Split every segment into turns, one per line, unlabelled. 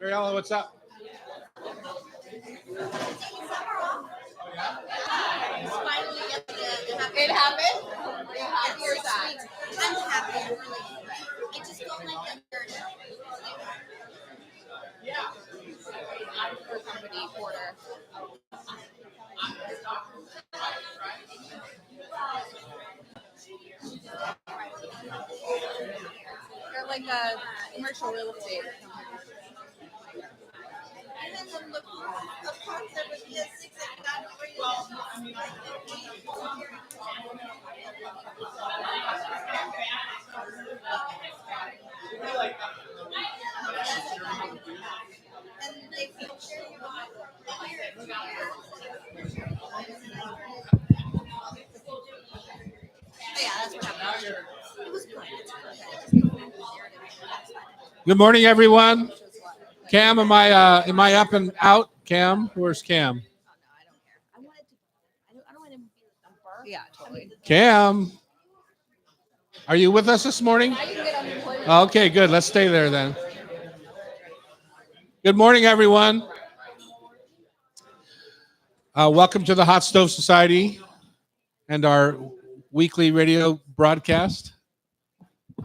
Mariella, what's up?
It happened? Happy or sad?
I'm happy. I'm really I just don't like them.
For somebody, Porter. They're like a commercial real estate.
And then the concept was the 6 that got and they feel yeah, that's what happened. It was good.
Good morning, everyone. Cam, am I up and out? Cam, where's Cam?
I don't want him to be a thumper.
Yeah, totally.
Cam, are you with us this morning? Okay, good. Let's stay there then. Good morning, everyone. Welcome to the Hot Stove Society and our weekly radio broadcast,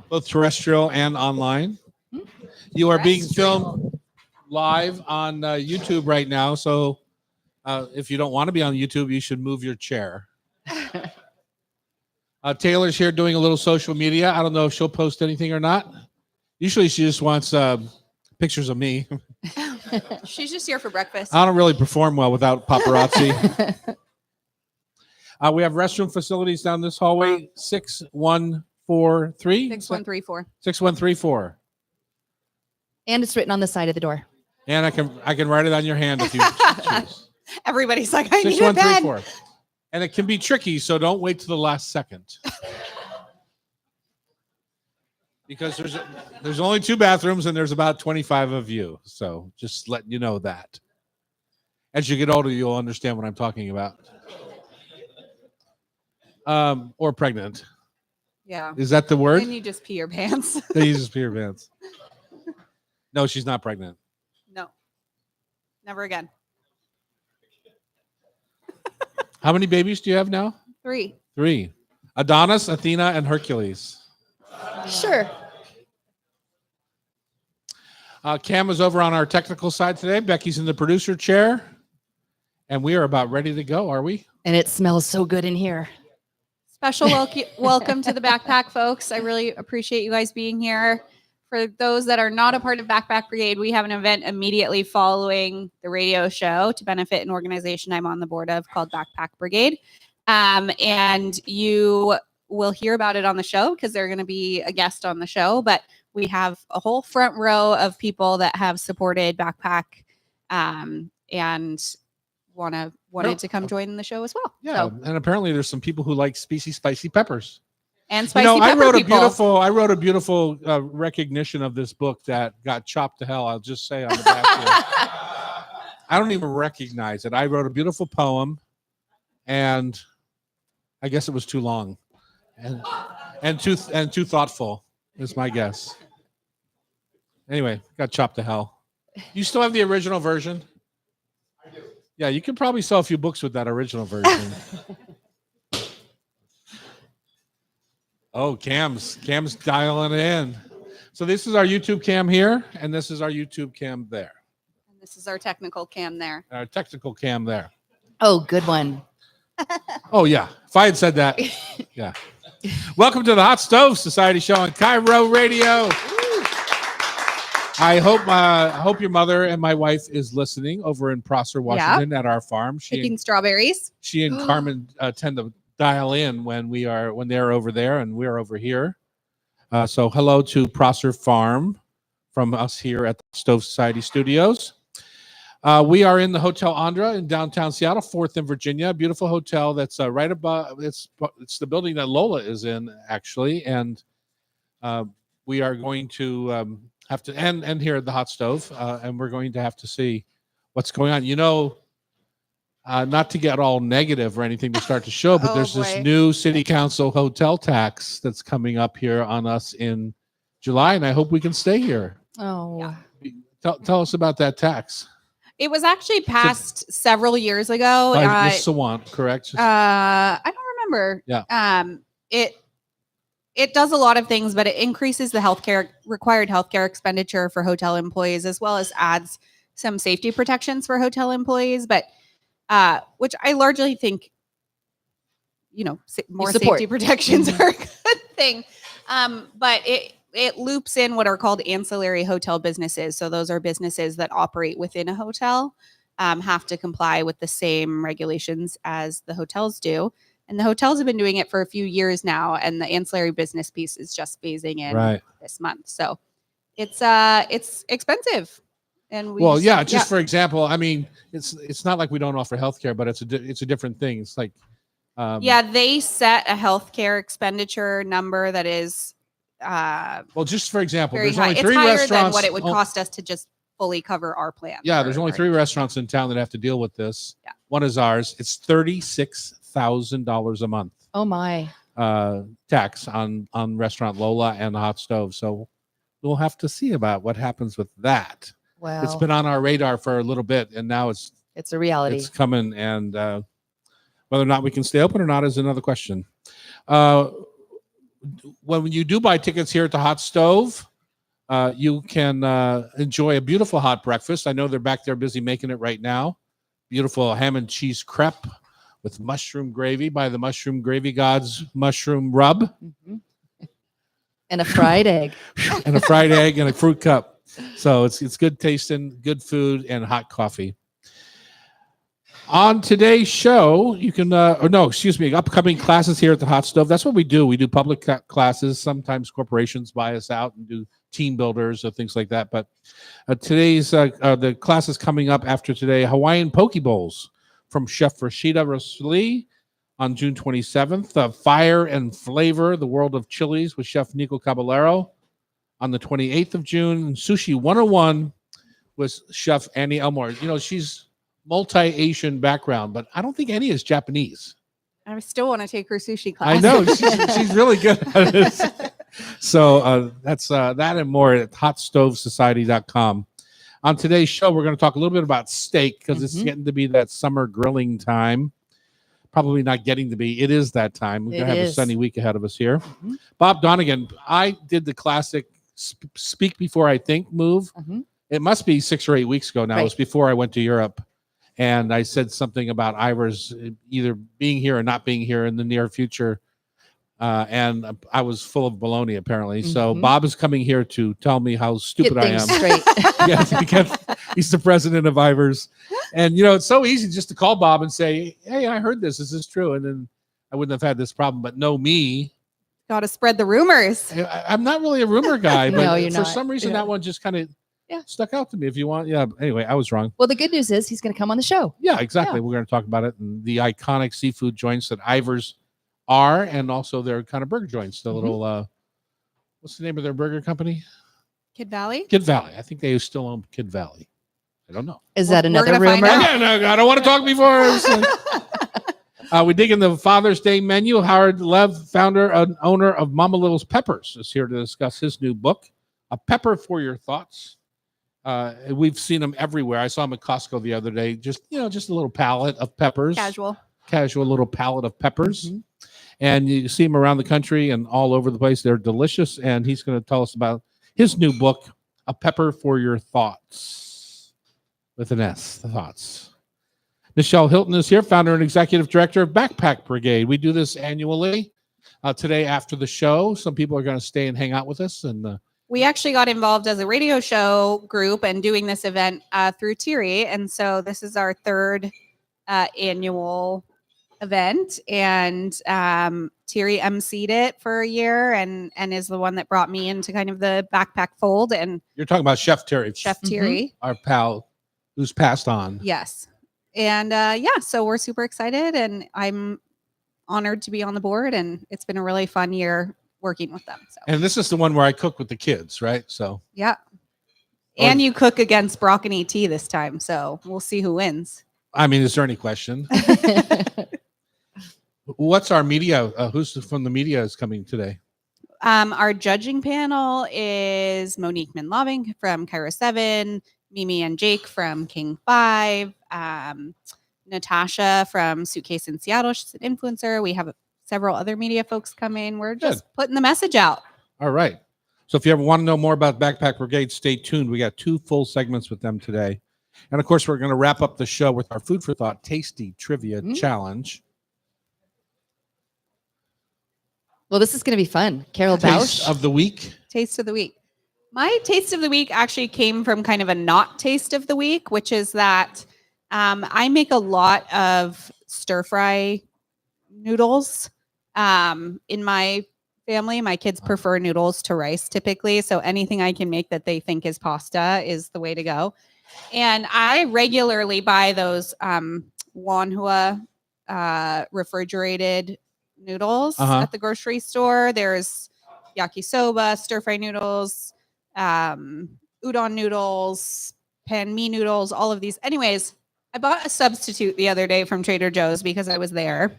both terrestrial and online. You are being filmed live on YouTube right now, so if you don't want to be on YouTube, you should move your chair. Taylor's here doing a little social media. I don't know if she'll post anything or not. Usually she just wants pictures of me.
She's just here for breakfast.
I don't really perform well without paparazzi. We have restroom facilities down this hallway, 6143.
6134.
6134.
And it's written on the side of the door.
And I can write it on your hand if you choose.
Everybody's like, I need a pen.
6134. And it can be tricky, so don't wait to the last second. Because there's only 2 bathrooms and there's about 25 of you. So just letting you know that. As you get older, you'll understand what I'm talking about. Or pregnant.
Yeah.
Is that the word?
Then you just pee your pants.
They just pee your pants. No, she's not pregnant.
No. Never again.
How many babies do you have now?
3.
3. Adonis, Athena, and Hercules.
Sure.
Cam is over on our technical side today. Becky's in the producer chair. And we are about ready to go, are we?
And it smells so good in here.
Special welcome to the Backpack folks. I really appreciate you guys being here. For those that are not a part of Backpack Brigade, we have an event immediately following the radio show to benefit an organization I'm on the board of called Backpack Brigade. And you will hear about it on the show because they're going to be a guest on the show. But we have a whole front row of people that have supported Backpack and wanted to come join the show as well.
Yeah,
so,
and apparently there's some people who like spicy peppers.
And spicy pepper
I wrote
people.
a beautiful recognition of this book that got chopped to hell. I'll just say on the back here. I don't even recognize it. I wrote a beautiful poem, and I guess it was too long, and too thoughtful is my guess. Anyway, got chopped to hell. You still have the original version? I do. Yeah, you can probably sell a few books with that original version. Oh, Cam's dialing it in. So this is our YouTube cam here, and this is our YouTube cam there.
And this is our technical cam there.
Our technical cam there.
Oh, good one.
Oh, yeah. If I had said that, yeah. Welcome to the Hot Stove Society show on Cairo Radio. I hope your mother and my wife is listening over in Prosser, Washington at our farm.
Picking strawberries.
She and Carmen tend to dial in when they're over there and we're over here. So hello to Prosser Farm from us here at the Stove Society Studios. We are in the Hotel Andra in downtown Seattle, 4th and Virginia, a beautiful hotel that's right above. It's the building that Lola is in, actually, and we are going to have to end here at the Hot Stove, and we're going to have to see what's going on. You know, not to get all negative or anything to start the show, but there's this new city council hotel tax that's coming up here on us in July, and I hope we can stay here.
Oh, yeah.
Tell us about that tax.
It was actually passed several years ago.
By Ms. Sawant, correct?
I don't remember.
Yeah.
It does a lot of things, but it increases the required healthcare expenditure for hotel employees, as well as adds some safety protections for hotel employees. But which I largely think, more
support.
safety protections are a good thing. But it loops in what are called ancillary hotel businesses. So those are businesses that operate within a hotel, have to comply with the same regulations as the hotels do. And the hotels have been doing it for a few years now, and the ancillary business piece is just phasing in this month. So it's expensive. And
just for example, I mean, it's not like we don't offer healthcare, but it's a different thing. It's like
they set a healthcare expenditure number that is
just for example,
very
there's
high.
only
It's
3
higher
restaurants.
than what it would cost us to just fully cover our plan.
Yeah, there's only 3 restaurants in town that have to deal with this.
Yeah.
One is ours. It's $36,000 a month
Oh my.
tax on Restaurant Lola and the hot stove. So we'll have to see about what happens with that.
Wow.
It's been on our radar for a little bit, and now it's
a reality.
It's coming, and whether or not we can stay open or not is another question. When you do buy tickets here at the Hot Stove, you can enjoy a beautiful hot breakfast. I know they're back there busy making it right now. Beautiful ham and cheese crepe with mushroom gravy by the Mushroom Gravy Gods Mushroom Rub.
Mhm. And a fried egg.
And a fried egg and a fruit cup. So it's good tasting, good food, and hot coffee. On today's show, you can, upcoming classes here at the Hot Stove. That's what we do. We do public classes. Sometimes corporations buy us out and do team builders or things like that. But today's, the class is coming up after today, Hawaiian Poke Bowls from Chef Rashida Rosli on June 27th. Fire and Flavor, the World of Chilies with Chef Nico Caballero on the 28th of June. And Sushi 101 with Chef Annie Elmore. She's multi-Asian background, but I don't think any is Japanese.
I still want to take her sushi class.
I know she's really good at it. So that's that and more at hotstovesociety.com. On today's show, we're going to talk a little bit about steak because it's getting to be that summer grilling time. Probably not getting to be. It is that time. We're going to have a sunny week ahead of us here.
Mm-hmm.
Bob Donegan, I did the classic speak before I think move.
Mm-hmm.
It must be 6 or 8 weeks ago now.
Right.
It was before I went to Europe. And I said something about Ivers either being here or not being here in the near future. And I was full of baloney, apparently. So Bob is coming here to tell me how stupid I am.
Straight.
He's the president of Ivers. And, it's so easy just to call Bob and say, hey, I heard this. Is this true? And then I wouldn't have had this problem. But no, me.
Got to spread the rumors.
I'm not really a rumor guy. But
No, you're
for
not.
some reason,
Yeah.
that one just kind of stuck out to me. If you want. Yeah. Anyway, I was wrong.
Well, the good news is he's going to come on the show.
Yeah, exactly.
Yeah.
We're going to talk about it and the iconic seafood joints that Ivers are, and also their kind of burger joints. The little, what's the name of their burger company?
Kid Valley?
Kid Valley. I think they still own Kid Valley. I don't know.
Is that
We're
another
gonna find
rumor?
out.
Yeah, no, I don't want to talk before. We dig in the Father's Day menu. Howard Lev, founder and owner of Mama Little's Peppers, is here to discuss his new book, A Pepper for Your Thoughts. We've seen them everywhere. I saw them at Costco the other day. Just a little pallet of peppers. Casual little pallet of peppers.
Mm-hmm.
And you see them around the country and all over the place. They're delicious. And he's going to tell us about his new book, A Pepper for Your Thoughts, with an S, the thoughts. Nichelle Hilton is here, founder and executive director of Backpack Brigade. We do this annually. Today after the show, some people are going to stay and hang out with us. And
we actually got involved as a radio show group and doing this event through Thierry. And so this is our 3rd annual event. And Thierry emceed it for a year and is the one that brought me into kind of the backpack fold. And
you're talking about Chef Terry.
Chef Thierry.
Our pal who's passed on.
Yes. And so we're super excited and I'm honored to be on the board. And it's been a really fun year working with them. So.
And this is the one where I cook with the kids, right? So
yeah. And you cook against Brock and ET this time. So we'll see who wins.
I mean, is there any question? What's our media? Who's from the media is coming today?
Our judging panel is Monique Minloving from Cairo 7, Mimi and Jake from King 5, Natasha from Suitcase in Seattle. She's an influencer. We have several other media folks coming. We're just putting the message out.
All right. So if you ever want to know more about Backpack Brigade, stay tuned. We got 2 full segments with them today. And of course, we're going to wrap up the show with our Food for Thought Tasty Trivia Challenge.
Well, this is going to be fun. Carol
Taste
Bausch.
of the week.
Taste of the week. My taste of the week actually came from kind of a not taste of the week, which is that I make a lot of stir fry noodles in my family. My kids prefer noodles to rice typically. So anything I can make that they think is pasta is the way to go. And I regularly buy those Wanhua refrigerated noodles at the grocery store. There's yakisoba, stir fry noodles, udon noodles, pan mi noodles, all of these. Anyways, I bought a substitute the other day from Trader Joe's because I was there,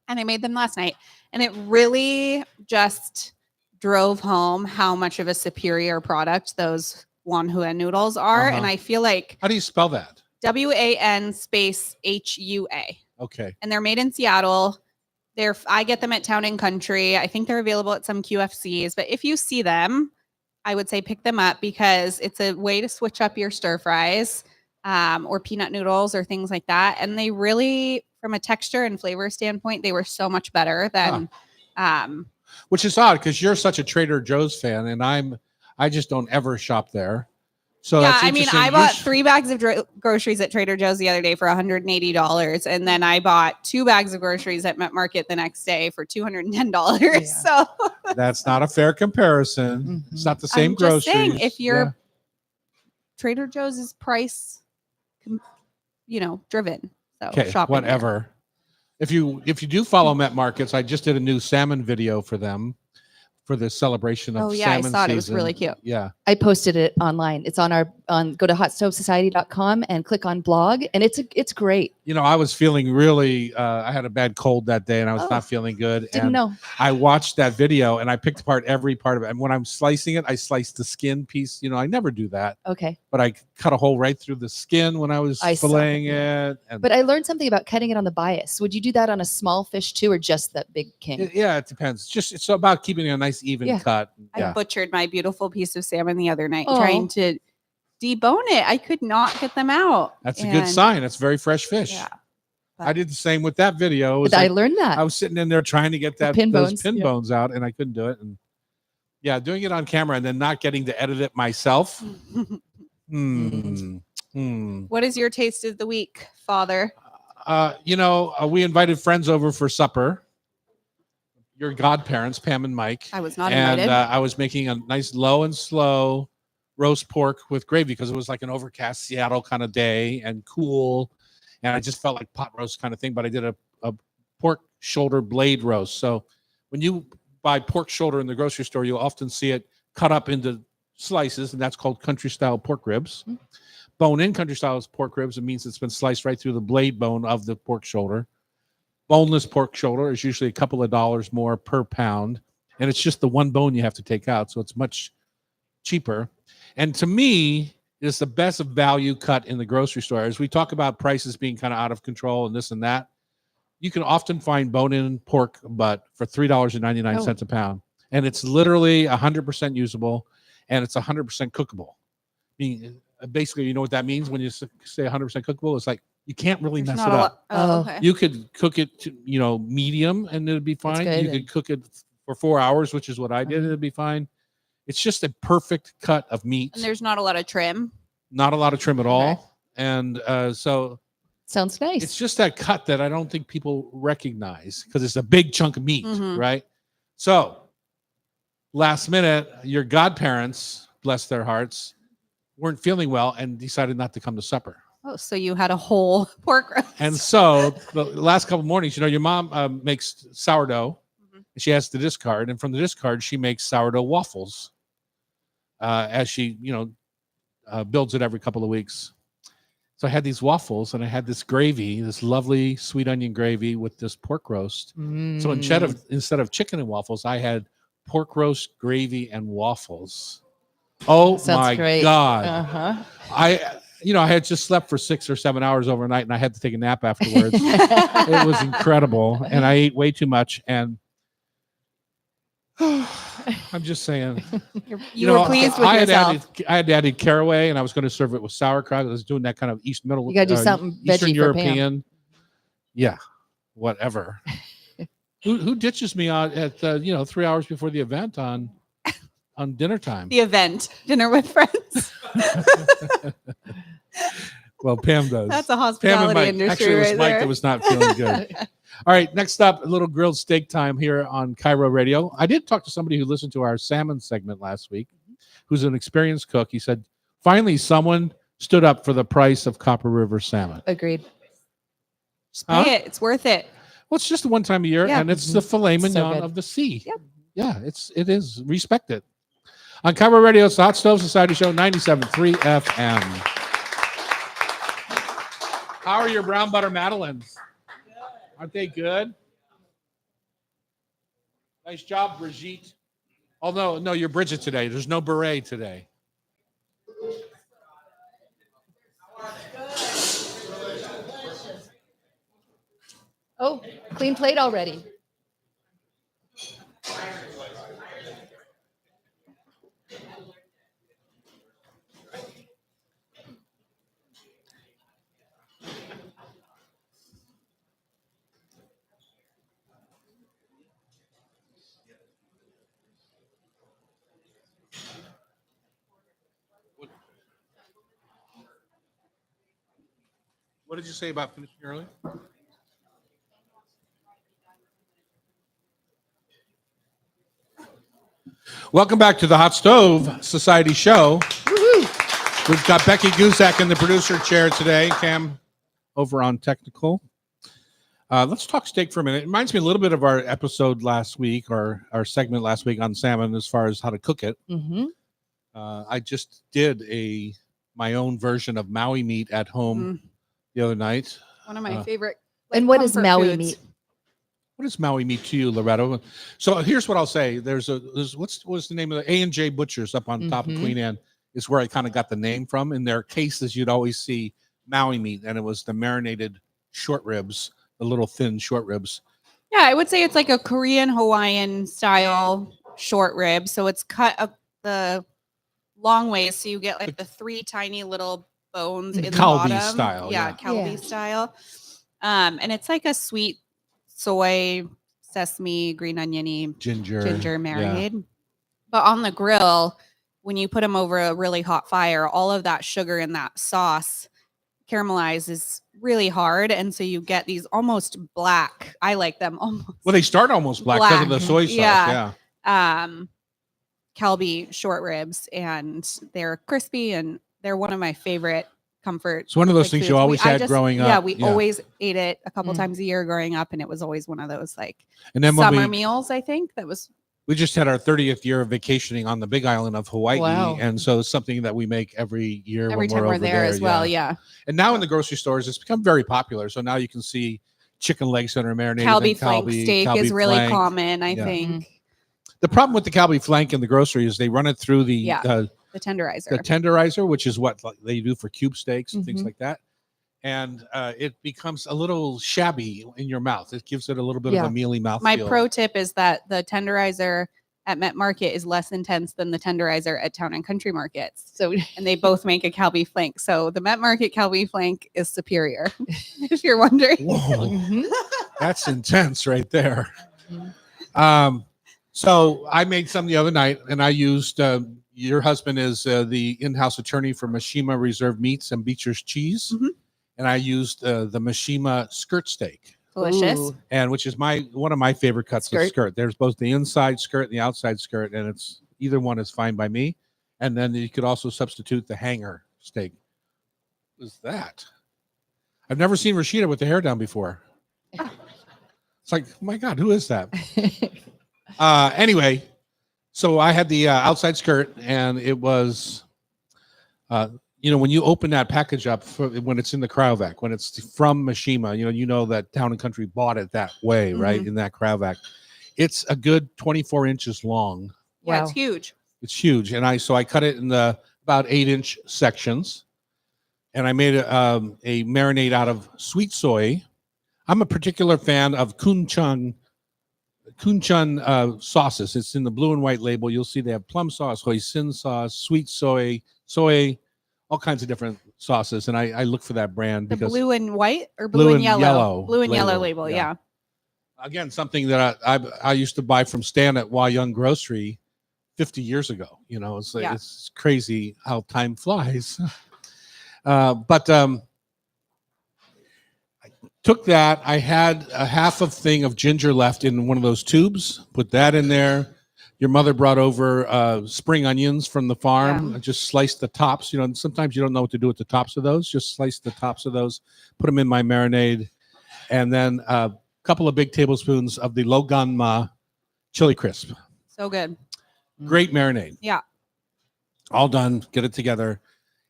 and I made them last night, and it really just drove home how much of a superior product those Wanhua noodles are. And I feel like
How do you spell that?
WAN space HUA.
Okay.
And they're made in Seattle. I get them at Town and Country. I think they're available at some QFCs, but if you see them, I would say pick them up because it's a way to switch up your stir fries or peanut noodles or things like that. And they really, from a texture and flavor standpoint, they were so much better than.
Which is odd because you're such a Trader Joe's fan, and I just don't ever shop there. So
yeah,
that's
I mean,
interesting.
I bought 3 bags of groceries at Trader Joe's the other day for $180, and then I bought 2 bags of groceries at Met Market the next day for $210.
Yeah.
So
That's not a fair comparison. It's not the same
I'm
groceries.
just saying, if you're Trader Joe's is price, driven. So
Okay,
shopping
whatever. If you do follow Met Markets, I just did a new salmon video for them for the celebration of
Oh yeah, I
salmon
saw it. It was
season.
really cute.
Yeah.
I posted it online. It's on go to hotstovesociety.com and click on blog, and it's great.
I was feeling really, I had a bad cold that day and I was
Oh,
not feeling good.
Didn't
and
know.
I watched that video and I picked apart every part of it. And when I'm slicing it, I slice the skin piece. I never do that,
Okay.
but I cut a hole right through the skin when I was
I saw
filleting
that,
it. And
But I learned something about cutting it on the bias. Would you do that on a small fish too, or just that big king?
it depends. It's about keeping a nice even
Yeah.
cut.
I
Yeah.
butchered my beautiful piece of salmon the other night
Oh.
trying to debone it. I could not get them out.
That's a good
And-
sign. That's very fresh fish.
Yeah.
I did the same with that video. It was
I
like-
learned that.
I was sitting in there trying to get
The
those pin
yeah.
bones out, and I couldn't do it. And yeah, doing it on camera and then not getting to edit it myself.
What is your taste of the week, Father?
We invited friends over for supper. Your godparents, Pam and Mike.
I was not
And
invited.
I was making a nice low and slow roast pork with gravy because it was like an overcast Seattle kind of day and cool. And I just felt like pot roast kind of thing, but I did a pork shoulder blade roast. So when you buy pork shoulder in the grocery store, you'll often see it cut up into slices, and that's called country style pork ribs. Bone in country style pork ribs, it means it's been sliced right through the blade bone of the pork shoulder. Boneless pork shoulder is usually a couple of dollars more per pound, and it's just the one bone you have to take out, so it's much cheaper. And to me, it's the best value cut in the grocery store. As we talk about prices being kind of out of control and this and that, you can often find bone-in pork butt for $3.99 a pound, and it's literally 100% usable, and it's 100% cookable. Basically, you know what that means when you say 100% cookable? It's like you can't really
There's
mess it
not a
up.
lot. Oh,
Oh.
okay.
You could cook it to, medium and it'd be fine.
good
You
then.
could cook it for 4 hours, which is what I did. It'd be fine. It's just a perfect cut of meat.
And there's not a lot of trim.
Not a lot of trim at
Okay.
all. And so
Sounds nice.
it's just that cut that I don't think people recognize because it's a big chunk of meat,
Mhm.
right? So last minute, your godparents, bless their hearts, weren't feeling well and decided not to come to supper.
Oh, so you had a whole pork roast.
And so the last couple mornings, your mom makes sourdough.
Mhm.
And she has the discard. And from the discard, she makes sourdough waffles as she, builds it every couple of weeks. So I had these waffles and I had this gravy, this lovely sweet onion gravy with this pork roast. So instead of chicken and waffles, I had pork roast, gravy, and waffles. Oh
Sounds
my
great.
God.
Uh-huh.
I had just slept for 6 or 7 hours overnight and I had to take a nap afterwards. It was incredible. And I ate way too much. And I'm just saying.
You were pleased with yourself.
I had added caraway and I was going to serve it with sauerkraut. I was doing that kind of East Middle.
You gotta do something
Eastern
veggie for Pam.
European. Yeah, whatever. Who ditches me at 3 hours before the event on dinner time?
The event, dinner with friends.
Well, Pam does.
That's a
Pam and
hospitality
Mike.
industry
Actually, it was
right
Mike
there.
that was not feeling good. All right, next up, a little grilled steak time here on Cairo Radio. I did talk to somebody who listened to our salmon segment last week, who's an experienced cook. He said, finally, someone stood up for the price of Copper River salmon.
Agreed.
Just pay it. It's worth it.
Well, it's just one time a year,
Yeah.
and it's the filet
So
mignon
good.
of the sea.
Yep.
Yeah, it is. Respect it. On Cairo Radio, it's the Hot Stove Society Show, 97.3 FM. How are your brown butter madeleines? Aren't they good? Nice job, Brigitte. Although, no, you're Bridget today. There's no beret today.
Oh, clean plate already.
What did you say about finishing early? Welcome back to the Hot Stove Society Show. We've got Becky Guzak in the producer chair today. Cam over on technical. Let's talk steak for a minute. It reminds me a little bit of our episode last week, or our segment last week on salmon, as far as how to cook it.
Mm-hmm.
I just did my own version of Maui meat at home the other night.
One of my favorite.
And what is
comfort
Maui
foods.
meat?
What is Maui meat to you, Loretto? So here's what I'll say. There's what's the name of the A&J Butchers up on top of
Mhm.
Queen Anne is where I kind of got the name from. In their cases, you'd always see Maui meat, and it was the marinated short ribs, the little thin short ribs.
Yeah, I would say it's like a Korean Hawaiian style short rib. So it's cut up the long ways, so you get like the three tiny little bones in the
Kalbi
bottom.
style, yeah.
Kalbi
Yeah.
style. And it's like a sweet soy, sesame, green oniony,
Ginger
ginger
yeah.
marinade. But on the grill, when you put them over a really hot fire, all of that sugar in that sauce caramelizes really hard, and so you get these almost black. I like them almost.
Well, they start almost black because of the
Black.
soy sauce.
Yeah.
Yeah.
Kalbi short ribs, and they're crispy, and they're one of my favorite comfort.
It's one of those
like,
things
foods.
you always
I
had
just-
growing up.
Yeah, we always ate it a couple
Mm.
times a year growing up, and it was always one of those like
And then when
summer meals. I think that was
we just had our 30th year of vacationing on the Big Island of Hawaii,
Wow.
and so it's something that we make every year
every
when
time
we're
we're
over
there as well. Yeah,
And now in the grocery stores, it's become very popular. So now you can see chicken legs that are marinated.
Kalbi
in
flank steak
Kalbi
is really
flank.
common. I
Yeah.
think
The problem with the Kalbi flank in the grocery is they run it through the
Yeah. the tenderizer.
the tenderizer, which is what they do for cube steaks and things
Mhm.
like that. And it becomes a little shabby in your mouth. It gives it a little bit
Yeah.
of a mealy mouth.
My pro tip is that the tenderizer at Met Market is less intense than the tenderizer at Town and Country Markets.
So
And they both make a Kalbi flank. So the Met Market Kalbi flank is superior, if you're wondering.
Whoa,
Mhm.
that's intense right there.
Mhm.
So I made some the other night, and I used your husband is the in-house attorney for Mishima Reserve Meats and Beecher's Cheese,
Mhm.
and I used the Mishima skirt steak,
Delicious.
Ooh.
and which is one of my favorite cuts of
Skirt.
skirt. There's both the inside skirt and the outside skirt, and it's either one is fine by me. And then you could also substitute the hanger steak. What is that? I've never seen Rashida with the hair down before. It's like, oh my God, who is that? Anyway, so I had the outside skirt, and it was, when you open that package up when it's in the cryovac, when it's from Mishima, you know that Town and Country bought it that way, right, in that cryovac. it's a good 24 inches long.
Yeah,
Wow.
it's huge.
It's huge, and I cut it in the about 8-inch sections, and I made a marinade out of sweet soy. I'm a particular fan of Kunchun sauces. It's in the blue and white label. You'll see they have plum sauce, hoisin sauce, sweet soy, all kinds of different sauces, and I look for that brand
The
because
blue and white or
Blue
blue,
and yellow
Blue and yellow
label,
label.
yeah.
Yeah.
again something that I used to buy from Stan at Wah Young Grocery 50 years ago. You know, it's like,
Yeah.
it's crazy how time flies. But I took that. I had a half of thing of ginger left in one of those tubes. Put that in there. Your mother brought over spring onions from the farm.
Yeah.
I just sliced the tops. You know, and sometimes you don't know what to do with the tops of those. Just slice the tops of those, put them in my marinade, and then a couple of big tablespoons of the Loganma chili crisp.
So good.
Great marinade.
Yeah.
All done. Get it together.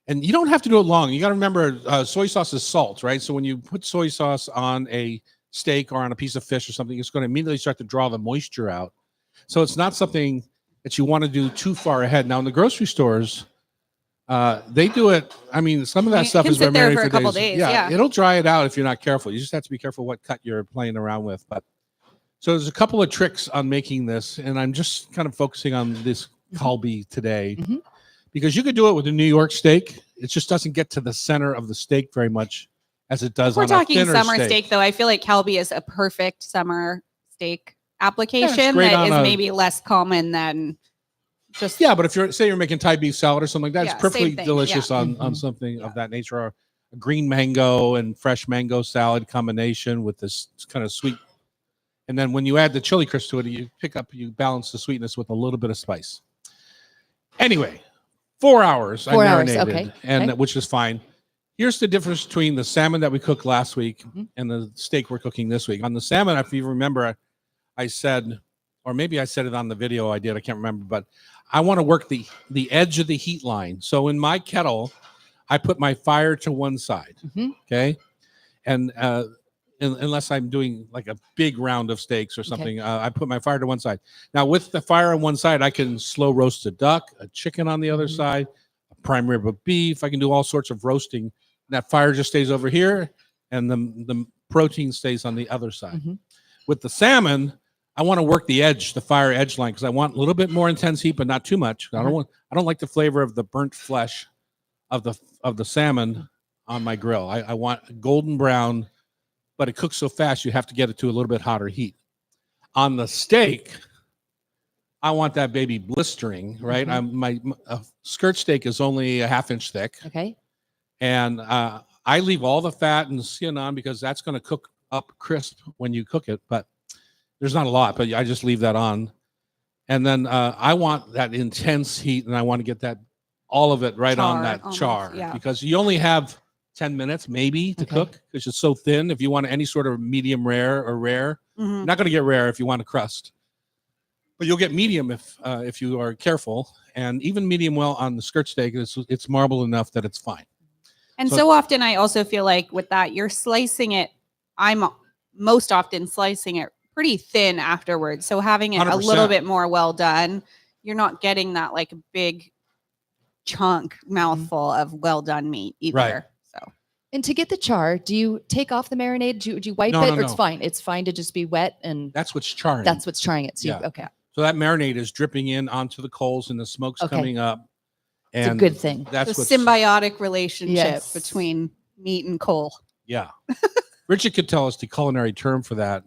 And you don't have to do it long. You got to remember soy sauce is salt, right? So when you put soy sauce on a steak or on a piece of fish or something, it's going to immediately start to draw the moisture out. So it's not something that you want to do too far ahead. Now in the grocery stores, they do it. I mean, some of that
It
stuff
can
is
sit there
marinated
for a couple days, yeah.
It'll dry it out if you're not careful. You just have to be careful what cut you're playing around with. But so there's a couple of tricks on making this, and I'm just kind of focusing on this kalbi today
Mhm.
because you could do it with a New York steak. It just doesn't get to the center of the steak very much as it does
We're
on
talking
a thinner
summer steak, though. I feel like Calbee is a perfect summer steak application
great
that
on
is
a-
maybe less common than just
Yeah, but if you're making Thai beef salad or something like that,
Yeah,
it's perfectly
same thing,
delicious
yeah.
on
Mhm.
something
Yeah.
of that nature. Or a green mango and fresh mango salad combination with this kind of sweet. And then when you add the chili crisp to it, you balance the sweetness with a little bit of spice. Anyway, 4 hours
4
I
hours,
marinated,
okay,
and
okay.
which is fine. Here's the difference between the salmon that we cooked last week
Mhm.
and the steak we're cooking this week. On the salmon, if you remember, I said, or maybe I said it on the video I did, I can't remember, but I want to work the edge of the heat line. So in my kettle, I put my fire to one side,
Mhm.
okay? And unless I'm doing like a big round of steaks or something, I put my fire to one side. Now with the fire on one side, I can slow roast a duck, a chicken on the other
Mhm.
side, a prime rib of beef. I can do all sorts of roasting. That fire just stays over here, and the protein stays on the other side.
Mhm.
With the salmon, I want to work the edge, the fire edge line, because I want a little bit more intense heat, but not too much. I don't like the flavor of the burnt flesh of the salmon on my grill. I want golden brown, but it cooks so fast you have to get it to a little bit hotter heat. On the steak, I want that baby blistering, right?
Mhm.
My skirt steak is only a half-inch thick,
Okay.
and I leave all the fat and skin on because that's going to cook up crisp when you cook it. But there's not a lot, but I just leave that on. And then I want that intense heat, and I want to get that all of it right on
Char,
that
almost,
char
yeah.
because you only have 10 minutes maybe to
Okay.
cook because it's so thin. If you want any sort of medium rare or rare,
Mhm.
you're not going to get rare if you want a crust, but you'll get medium if you are careful. And even medium well on the skirt steak, it's marble enough that it's fine.
And
So-
so often I also feel like with that, you're slicing it. I'm most often slicing it pretty thin afterwards. So having it a
100%.
little bit more well done, you're not getting that like big chunk mouthful of well done meat either.
Right.
So
And to get the char, do you take off the marinade? Do you wipe
No,
it,
no,
or it's
no.
fine? It's fine to just be wet, and
That's what's charring.
that's what's charring it. So
Yeah.
okay,
So that marinade is dripping in onto the coals and the smoke's
Okay.
coming up.
it's a
And
good thing.
that's
the
what's
symbiotic relationship
Yes.
between meat and coal.
Yeah. Richard could tell us the culinary term for that.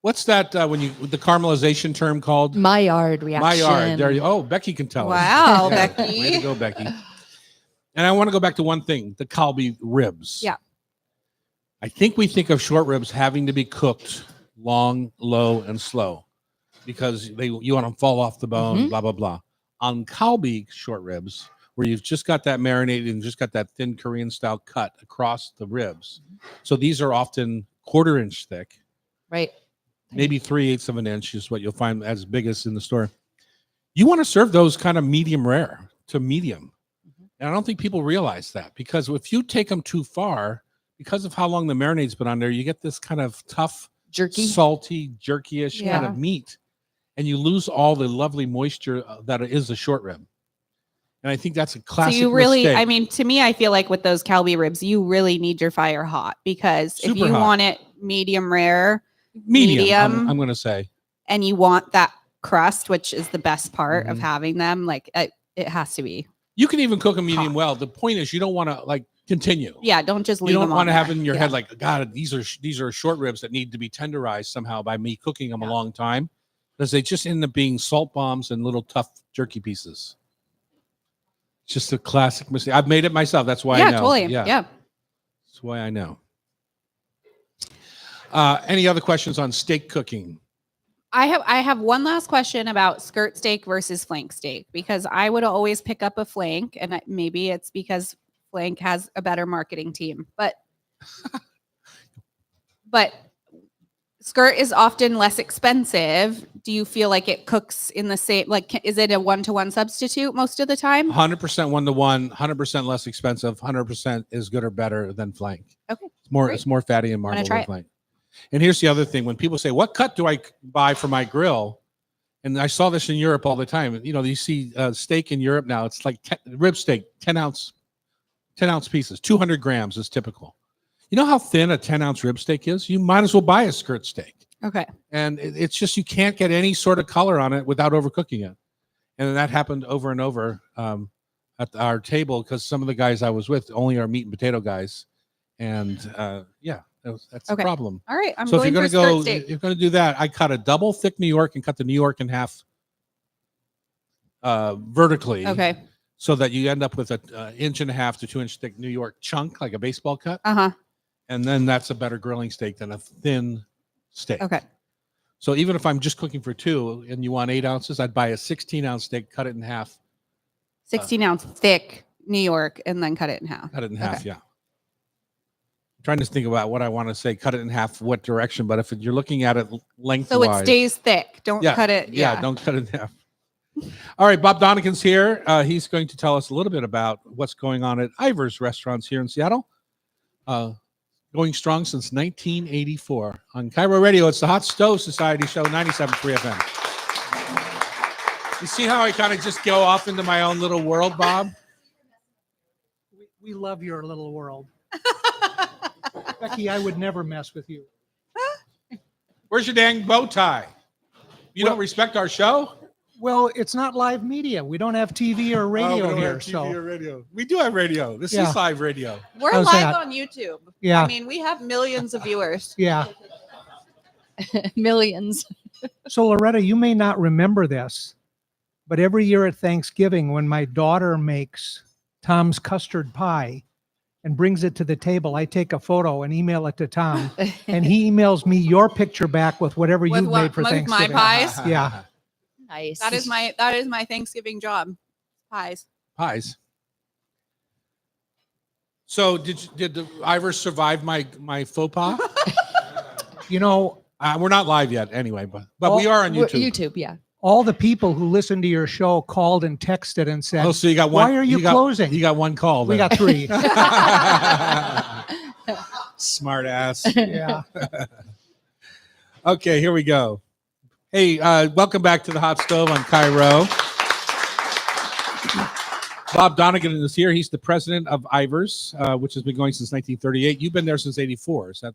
What's that when the caramelization term called?
Maillard reaction.
Maillard. There you Oh, Becky can tell us.
Wow,
Yeah.
Becky.
Way to go, Becky. And I want to go back to one thing, the kalbi ribs.
Yeah.
I think we think of short ribs having to be cooked long, low, and slow because you want them to fall off the bone,
Mhm.
blah, blah, blah. On kalbi short ribs, where you've just got that marinated and just got that thin Korean style cut across the ribs. So these are often 1/4 inch thick,
Right.
maybe 3/8 of an inch is what you'll find as biggest in the store. You want to serve those kind of medium rare to medium.
Mhm.
And I don't think people realize that because if you take them too far, because of how long the marinade's been on there, you get this kind of tough
Jerky.
salty, jerky-ish kind
Yeah.
of meat, and you lose all the lovely moisture that is a short rib. And I think that's a
So
classic
you really,
mistake.
I mean, to me, I feel like with those Calbee ribs, you really need your fire hot because if
Super
you
hot.
want it medium rare
medium. I'm going to say.
and you want that crust, which is the best part of
Mhm.
having them, like it has to be.
You can even cook them medium
Hot.
well. The point is, you don't want to like continue.
Yeah, don't just leave
You don't
them
want to
on
have
there.
in your
Yeah.
head like, God, these are short ribs that need to be tenderized somehow by me cooking them a
Yeah.
long time, because they just end up being salt bombs and little tough jerky pieces. It's just a classic mistake. I've made it myself. That's why I
Yeah,
know.
totally.
Yeah,
Yeah.
that's why I know. Any other questions on steak cooking?
I have one last question about skirt steak versus flank steak because I would always pick up a flank, and maybe it's because flank has a better marketing team, but skirt is often less expensive. Do you feel like it cooks in the same? Like, is it a 1-to-1 substitute most of the time?
100% 1-to-1, 100% less expensive, 100% is good or better than flank.
Okay,
It's more
great.
it's more fatty and
gonna
marbled
try
than
it.
flank. And here's the other thing: when people say, "What cut do I buy for my grill?" And I saw this in Europe all the time. You know, you see steak in Europe now. It's like rib steak, 10-ounce pieces, 200 grams is typical. You know how thin a 10-ounce rib steak is? You might as well buy a skirt steak.
Okay.
And it's just you can't get any sort of color on it without overcooking it. And that happened over and over at our table because some of the guys I was with only are meat and potato guys, and that's
Okay.
a problem.
All right. I'm
So if
going
you're
for
going to
skirt
go,
steak.
you're going to do that. I cut a double thick New York and cut the New York in half vertically,
Okay.
so that you end up with a 1.5 to 2 inch thick New York chunk, like a baseball cut,
Uh-huh.
and then that's a better grilling steak than a thin steak.
Okay.
So even if I'm just cooking for 2 and you want 8 ounces, I'd buy a 16-ounce steak, cut it in half,
16-ounce thick New York, and then cut it in half.
cut it in half.
Okay.
Yeah. I'm trying to think about what I want to say. Cut it in half, what direction? But if you're looking at it lengthwise,
So it stays thick. Don't cut it.
Yeah, don't cut it in half. All right, Bob Donegan's here. He's going to tell us a little bit about what's going on at Ivar's Restaurants here in Seattle. Going strong since 1984 on Cairo Radio. It's the Hot Stove Society Show, 97.3 FM. You see how I kind of just go off into my own little world, Bob?
We love your little world. Becky, I would never mess with you.
Where's your dang bow tie? You don't respect our show?
Well, it's not live media. We don't have TV or
Oh, we
radio
don't
here.
have TV
So
or radio. We do have radio. This
Yeah.
is live radio.
We're
How's
live
that?
on YouTube.
yeah,
I mean, we have millions of viewers.
yeah.
Millions.
So Loretta, you may not remember this, but every year at Thanksgiving, when my daughter makes Tom's custard pie and brings it to the table, I take a photo and email it to Tom, and he emails me your picture back with whatever
With
you
what-
made for
with my
Thanksgiving.
pies?
Yeah.
Nice.
That is my Thanksgiving job. Pies.
Pies. So did the Ivers survive my faux pas?
You know,
We're not live yet, anyway, but we are on
We're-
YouTube.
YouTube, yeah.
all the people who listened to your show called and texted and said,
Oh, so you got one.
"Why are you
got-
closing?"
You got one call.
We
then.
got 3.
Smart ass.
Yeah.
Okay, here we go. Hey, welcome back to the Hot Stove on Cairo. Bob Donegan is here. He's the president of Ivers, which has been going since 1938. You've been there since 84. Is that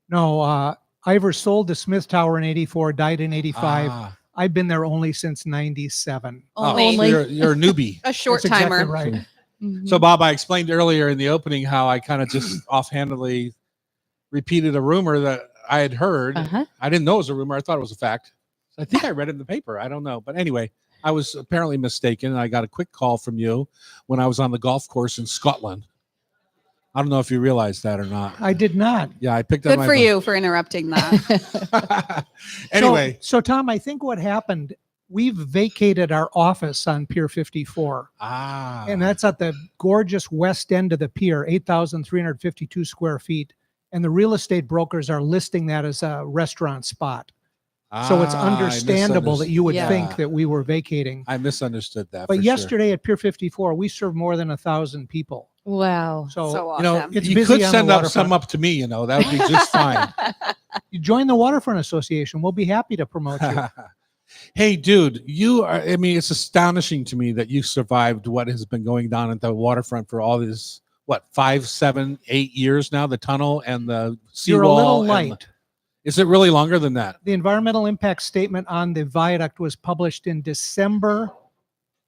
No, Ivor sold the Smith Tower in 84, died in 85.
Ah.
I've been there only since 97.
Oh,
Only
so you're a newbie.
a short
That's exactly
timer.
right.
Mhm.
So, Bob, I explained earlier in the opening how I kind of just offhandedly repeated a rumor that I had heard.
Uh-huh.
I didn't know it was a rumor. I thought it was a fact. I think I read it in the paper. I don't know. But anyway, I was apparently mistaken. And I got a quick call from you when I was on the golf course in Scotland. I don't know if you realized that or not.
I did not.
Yeah, I picked up
Good
my
for you for interrupting that.
Anyway,
So, Tom, I think what happened, we've vacated our office on Pier 54. And that's at the gorgeous west end of the pier, 8,352 square feet. And the real estate brokers are listing that as a restaurant spot. So it's
I
understandable that you would
Yeah.
think that we were vacating.
I misunderstood that.
But
for sure.
yesterday at Pier 54, we served more than 1,000 people.
Wow.
So,
So
you know,
awesome.
It's
you
busy
could
on
send
the
up some
waterfront.
up to me. You know, that would be just fine.
You join the Waterfront Association. We'll be happy to promote you.
Hey, dude, you are, I mean, it's astonishing to me that you survived what has been going on at the waterfront for all this, what, 5, 7, 8 years now, the tunnel and the
You're a little
seawall.
light.
Is it really longer than that?
The environmental impact statement on the viaduct was published in December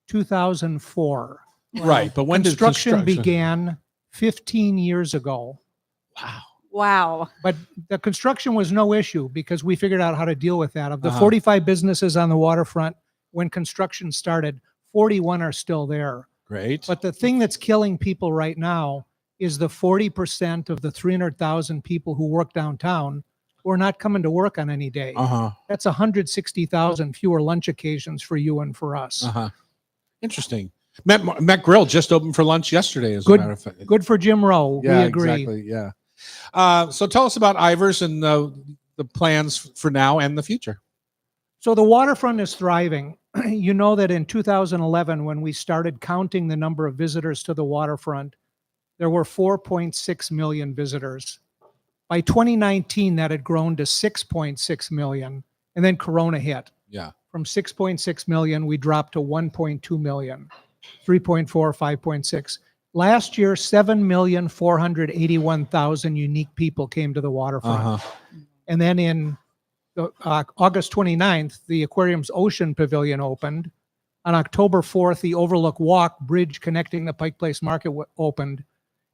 2004.
Right. But when did
Construction began 15 years ago.
Wow.
Wow.
But the construction was no issue because we figured out how to deal with that. Of the
Uh-huh.
45 businesses on the waterfront, when construction started, 41 are still there.
Great.
But the thing that's killing people right now is the 40% of the 300,000 people who work downtown who are not coming to work on any day.
Uh-huh.
That's 160,000 fewer lunch occasions for you and for us.
Uh-huh. Interesting. Met Grill just opened for lunch yesterday, as
Good-
a matter of fact.
Good for Jim Rowe.
Yeah,
We agree.
exactly. Yeah. So tell us about Ivers and the plans for now and the future.
So the waterfront is thriving. You know that in 2011, when we started counting the number of visitors to the waterfront, there were 4.6 million visitors. By 2019, that had grown to 6.6 million, and then Corona hit.
Yeah.
From 6.6 million, we dropped to 1.2 million, 3.4, 5.6. Last year, 7,481,000 unique people came to the waterfront.
Uh-huh.
And then in August 29th, the aquarium's Ocean Pavilion opened. On October 4th, the Overlook Walk bridge connecting the Pike Place Market opened.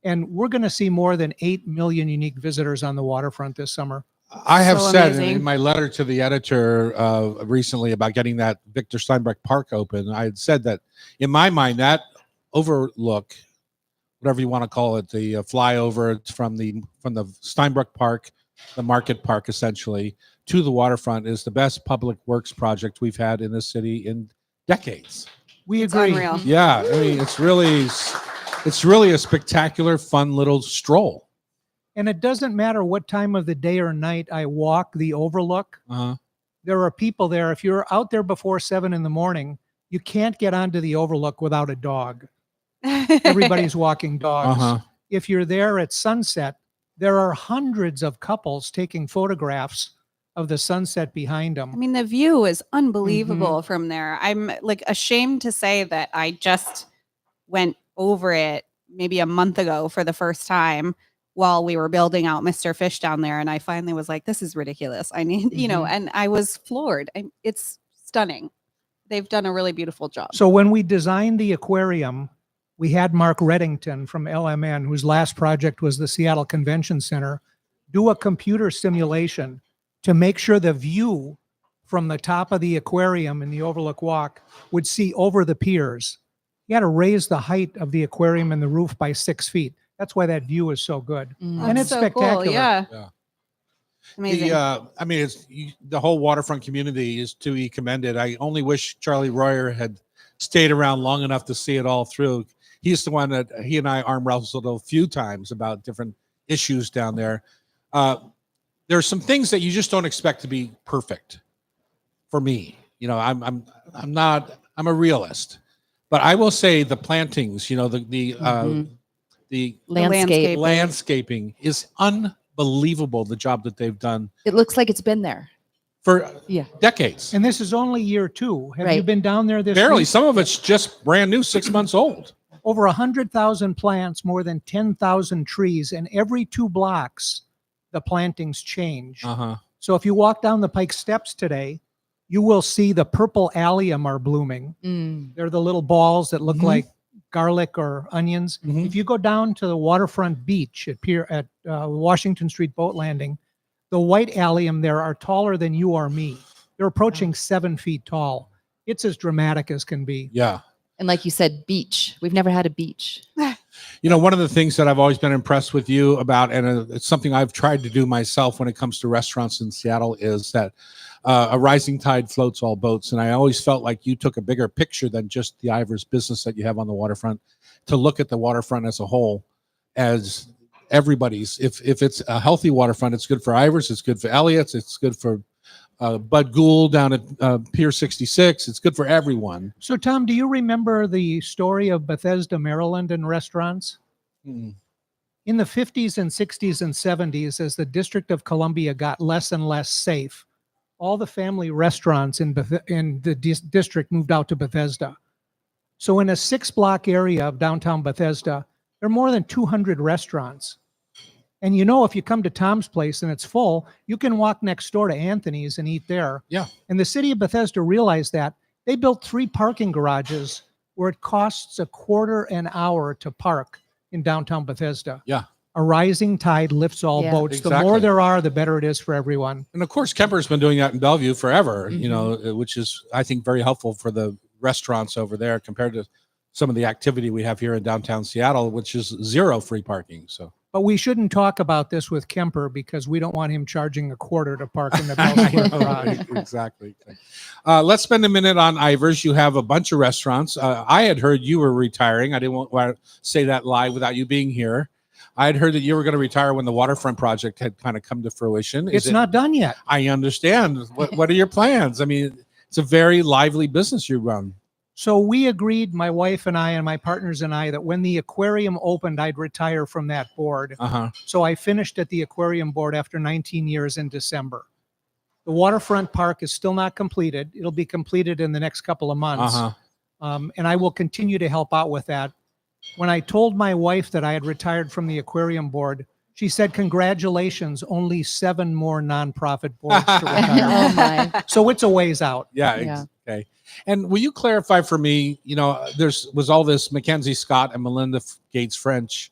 And we're going to see more than 8 million unique visitors on the waterfront this summer.
I have
So
said
amazing.
in my letter to the editor recently about getting that Victor Steinbreck Park open, I had said that in my mind, that overlook, whatever you want to call it, the flyover from the Steinbreck Park, the Market Park essentially, to the waterfront is the best public works project we've had in this city in decades.
We
It's
agree.
unreal.
Yeah, I mean, it's really a spectacular, fun little stroll.
And it doesn't matter what time of the day or night I walk the Overlook.
Uh-huh.
There are people there. If you're out there before 7 in the morning, you can't get onto the Overlook without a dog. Everybody's walking dogs.
Uh-huh.
If you're there at sunset, there are hundreds of couples taking photographs of the sunset behind them.
I mean, the view is unbelievable from there. I'm like ashamed to say that I just went over it maybe a month ago for the first time while we were building out Mr. Fish down there. And I finally was like, this is ridiculous. I need, and I was floored. It's stunning. They've done a really beautiful job.
So when we designed the aquarium, we had Mark Reddington from LMN, whose last project was the Seattle Convention Center, do a computer simulation to make sure the view from the top of the aquarium in the Overlook Walk would see over the piers. You had to raise the height of the aquarium and the roof by 6 feet. That's why that view is so good.
Mm.
And
That's
it's
so cool.
spectacular.
Yeah.
Yeah.
Amazing.
The whole waterfront community is to be commended. I only wish Charlie Royer had stayed around long enough to see it all through. He's the one that he and I arm wrestled a few times about different issues down there. There's some things that you just don't expect to be perfect. For me, I'm a realist, but I will say the plantings, the
Landscape.
landscaping is unbelievable. The job that they've done
It looks like it's been there.
for
Yeah.
decades.
And this is only year 2. Have you
Right.
been down there this
Barely.
week?
Some of it's just brand new, 6 months old.
Over 100,000 plants, more than 10,000 trees, and every 2 blocks, the plantings change.
Uh-huh.
So if you walk down the Pike Steps today, you will see the purple allium are blooming.
Mm.
They're the little balls that look
Mhm.
like garlic or onions.
Mhm.
If you go down to the waterfront beach at Washington Street Boat Landing, the white allium there are taller than you or me. They're approaching 7 feet tall. It's as dramatic as can be.
Yeah.
And like you said, beach. We've never had a beach.
One of the things that I've always been impressed with you about, and it's something I've tried to do myself when it comes to restaurants in Seattle, is that a rising tide floats all boats. And I always felt like you took a bigger picture than just the Ivers business that you have on the waterfront, to look at the waterfront as a whole, as everybody's. If it's a healthy waterfront, it's good for Ivers, it's good for Elliott's, it's good for Bud Gould down at Pier 66. It's good for everyone.
So Tom, do you remember the story of Bethesda, Maryland and restaurants?
Mm.
In the 50s and 60s and 70s, as the District of Columbia got less and less safe, all the family restaurants in the district moved out to Bethesda. So in a 6-block area of downtown Bethesda, there are more than 200 restaurants. And you know, if you come to Tom's Place and it's full, you can walk next door to Anthony's and eat there.
Yeah.
And the city of Bethesda realized that. They built 3 parking garages where it costs $0.25 an hour to park in downtown Bethesda.
Yeah.
A rising tide lifts all
Yeah.
boats. The
Exactly.
more there are, the better it is for everyone.
And of course, Kemper's been doing that in Bellevue forever, you
Mhm.
know, which is, I think, very helpful for the restaurants over there compared to some of the activity we have here in downtown Seattle, which is 0 free parking. So
But we shouldn't talk about this with Kemper because we don't want him charging $0.25 to park in the Bell Square garage.
exactly. Let's spend a minute on Ivers. You have a bunch of restaurants. I had heard you were retiring. I didn't want to say that live without you being here. I had heard that you were going to retire when the waterfront project had kind of come to fruition.
It's not done yet.
I understand. What are your plans? I mean, it's a very lively business you run.
So we agreed, my wife and I and my partners and I, that when the aquarium opened, I'd retire from that board.
Uh-huh.
So I finished at the aquarium board after 19 years in December. The waterfront park is still not completed. It'll be completed in the next couple of months.
Uh-huh.
And I will continue to help out with that. When I told my wife that I had retired from the aquarium board, she said, "Congratulations, only 7 more nonprofit boards to retire."
Oh my.
So it's a ways out.
Yeah.
Yeah.
Okay. And will you clarify for me, you know, was all this Mackenzie Scott and Melinda Gates French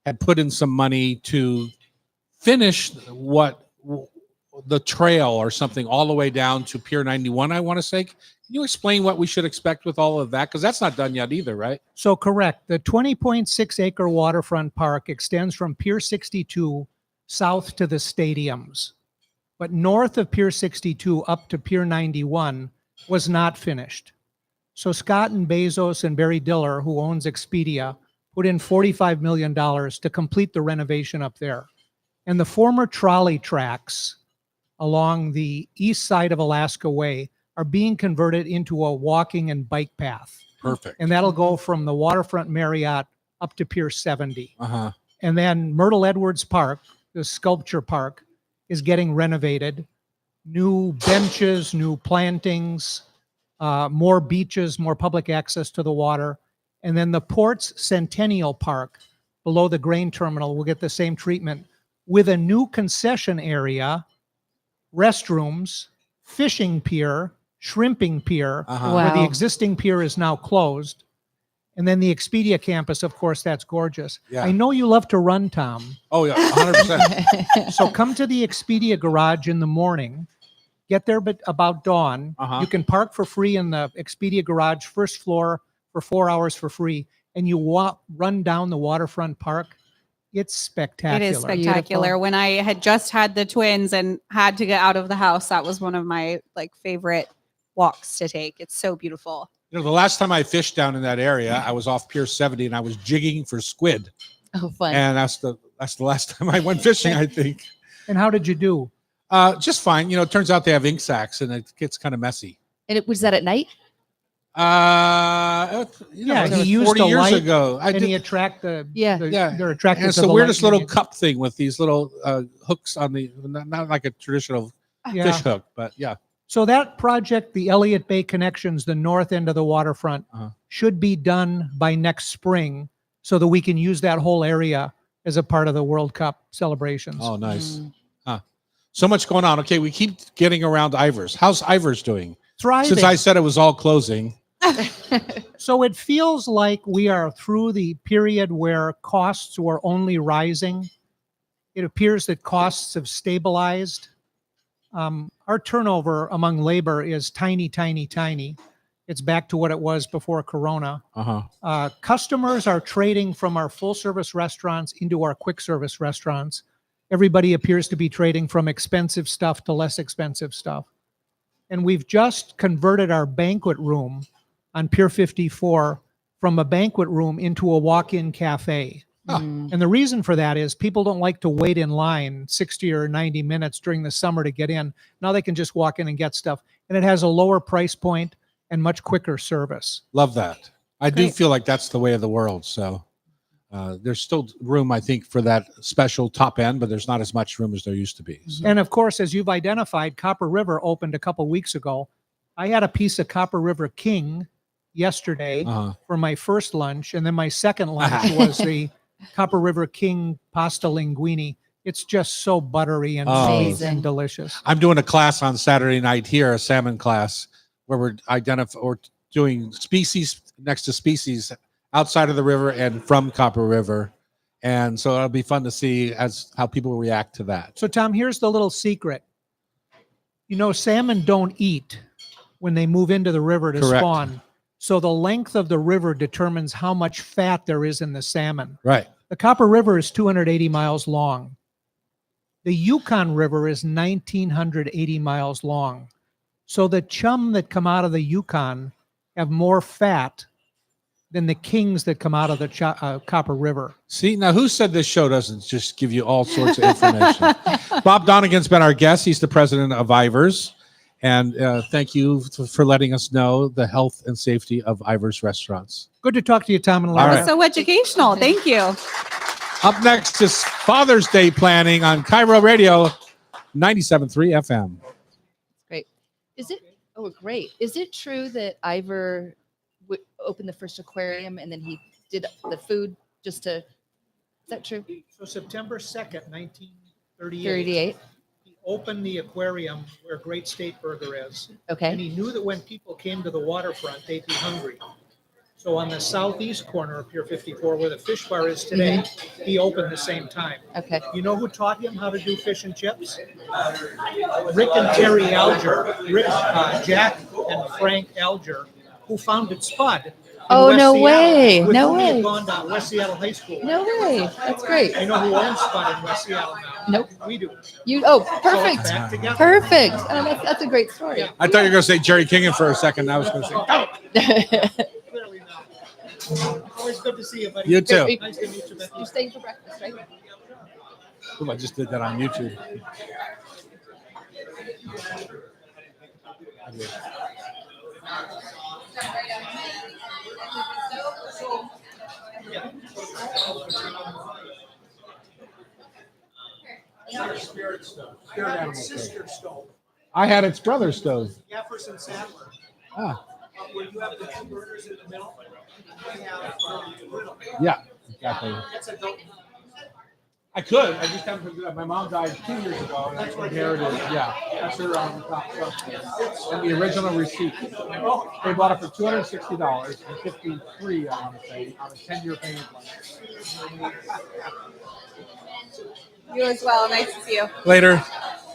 had put in some money to finish the trail or something all the way down to Pier 91, I want to say. Can you explain what we should expect with all of that? Because that's not done yet either, right?
So correct. The 20.6 acre waterfront park extends from Pier 62 south to the stadiums. But north of Pier 62 up to Pier 91 was not finished. So Scott and Bezos and Barry Diller, who owns Expedia, put in $45 million to complete the renovation up there. And the former trolley tracks along the east side of Alaska Way are being converted into a walking and bike path.
Perfect.
And that'll go from the waterfront Marriott up to Pier 70.
Uh-huh.
And then Myrtle Edwards Park, the sculpture park, is getting renovated. New benches, new plantings, more beaches, more public access to the water. And then the Port's Centennial Park below the grain terminal will get the same treatment with a new concession area, restrooms, fishing pier, shrimping pier,
Uh-huh.
where the
Wow.
existing pier is now closed. And then the Expedia campus, of course, that's gorgeous.
Yeah.
I know you love to run, Tom.
Oh, yeah, 100%.
So come to the Expedia garage in the morning, get there about dawn.
Uh-huh.
You can park for free in the Expedia garage, first floor, for 4 hours for free. And you run down the waterfront park. It's spectacular.
It is spectacular. When I had just had the twins and had to get out of the house, that was one of my favorite walks to take. It's so beautiful.
You know, the last time I fished down in that area, I was off Pier 70 and I was jigging for squid.
Oh, fun.
And that's the last time I went fishing, I think.
And how did you do?
Just fine. You know, it turns out they have ink sacs and it gets kind of messy.
And was that at night?
Yeah,
it
he
was
used
40
a
years
light
ago. I
and he
did,
attract the
Yeah.
Yeah.
they're attracted
and it's
to
the
the
weirdest
light.
little cup thing with these little hooks on the, not like a traditional
Yeah.
fish hook, but yeah.
So that project, the Elliott Bay Connections, the north end of the waterfront,
Uh-huh.
should be done by next spring so that we can use that whole area as a part of the World Cup celebrations.
Oh, nice.
Mm.
So much going on. Okay, we keep getting around Ivers. How's Ivers doing?
Thriving.
Since I said it was all closing.
So it feels like we are through the period where costs were only rising. It appears that costs have stabilized. Our turnover among labor is tiny, tiny, tiny. It's back to what it was before Corona.
Uh-huh.
Customers are trading from our full service restaurants into our quick service restaurants. Everybody appears to be trading from expensive stuff to less expensive stuff. And we've just converted our banquet room on Pier 54 from a banquet room into a walk-in cafe.
Mm.
And the reason for that is people don't like to wait in line 60 or 90 minutes during the summer to get in. Now they can just walk in and get stuff. And it has a lower price point and much quicker service.
Love that. I do
Great.
feel like that's the way of the world. So There's still room, I think, for that special top end, but there's not as much room as there used to be. So.
And of course, as you've identified, Copper River opened a couple weeks ago. I had a piece of Copper River King yesterday
Uh-huh.
for my first lunch, and then my second lunch was the Copper River King pasta linguine. It's just so buttery and
Oh.
sweet
Amazing.
and delicious.
I'm doing a class on Saturday night here, a salmon class, where we're doing species next to species outside of the river and from Copper River. And so it'll be fun to see how people react to that.
So, Tom, here's the little secret. You know, salmon don't eat when they move into the river to
Correct.
spawn. So the length of the river determines how much fat there is in the salmon.
Right.
The Copper River is 280 miles long. The Yukon River is 1,980 miles long. So the chum that come out of the Yukon have more fat than the kings that come out of the Copper River.
See, now who said this show doesn't just give you all sorts of information? Bob Donegan's been our guest. He's the president of Ivers. And thank you for letting us know the health and safety of Ivers restaurants.
Good to talk to you, Tom and
All
Laura.
right.
So educational. Thank you.
Up next is Father's Day planning on Cairo Radio 97.3 FM.
Great. Is it? Oh, great. Is it true that Ivor opened the first aquarium and then he did the food just to? Is that true?
So September 2nd, 1938,
38.
he opened the aquarium where Great State Burger is. And
Okay.
he knew that when people came to the waterfront, they'd be hungry. So on the southeast corner of Pier 54, where the fish bar is today, he opened the same time.
Okay.
You know who taught him how to do fish and chips? Rick and Terry Alger. Jack and Frank Alger, who founded Spud. in
Oh,
West
no
Seattle,
way.
with
No
whom he had
way.
gone to West Seattle High School.
No way. That's great.
You know who owns Spud in West Seattle now?
Nope.
We do.
You. Oh,
So it's
perfect.
back together.
Perfect. Oh, that's a great story.
I thought you were going to say Jerry Kingan for a second. I was going to say, oh,
Clearly not. Always good to see you, buddy.
you too.
Nice to meet you, Becky.
You're staying for breakfast, right?
Ooh, I just did that on YouTube. I did. Spirit animal
Sister stove.
I had its brother stove.
Jefferson Sadler.
Ah,
Where you have the two burners in the middle. We have griddle.
yeah, exactly.
That's a dope.
I could. I just haven't picked it up. My mom died 2 years ago, and that's what inherited. Yeah, that's her on the top shelf. And the original receipt. They bought it for $260 and $53, I want to say, on a 10-year payment plan.
You as well. Nice to see you.
Later.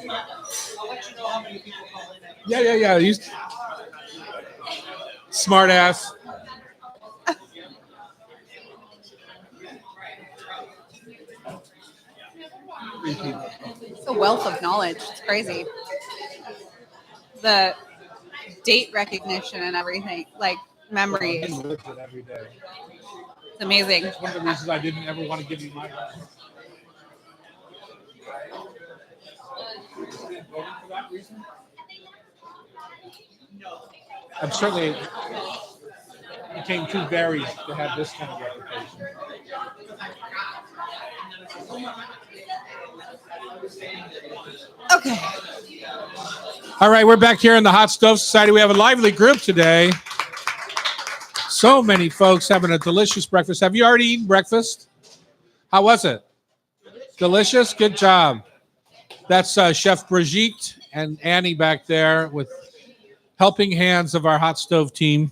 I'll let you know how many people call in.
Yeah. He's smart ass.
It's a wealth of knowledge. It's crazy. The date recognition and everything, like memory,
He
is
lives it every day.
amazing.
It's one of the reasons I didn't ever want to give you my life. For that reason? I'm certainly became too varied to have this kind of reputation.
Okay.
All right, we're back here in the Hot Stove Society. We have a lively group today. So many folks having a delicious breakfast. Have you already eaten breakfast? How was it? Delicious? Good job. That's Chef Brigitte and Annie back there with helping hands of our hot stove team.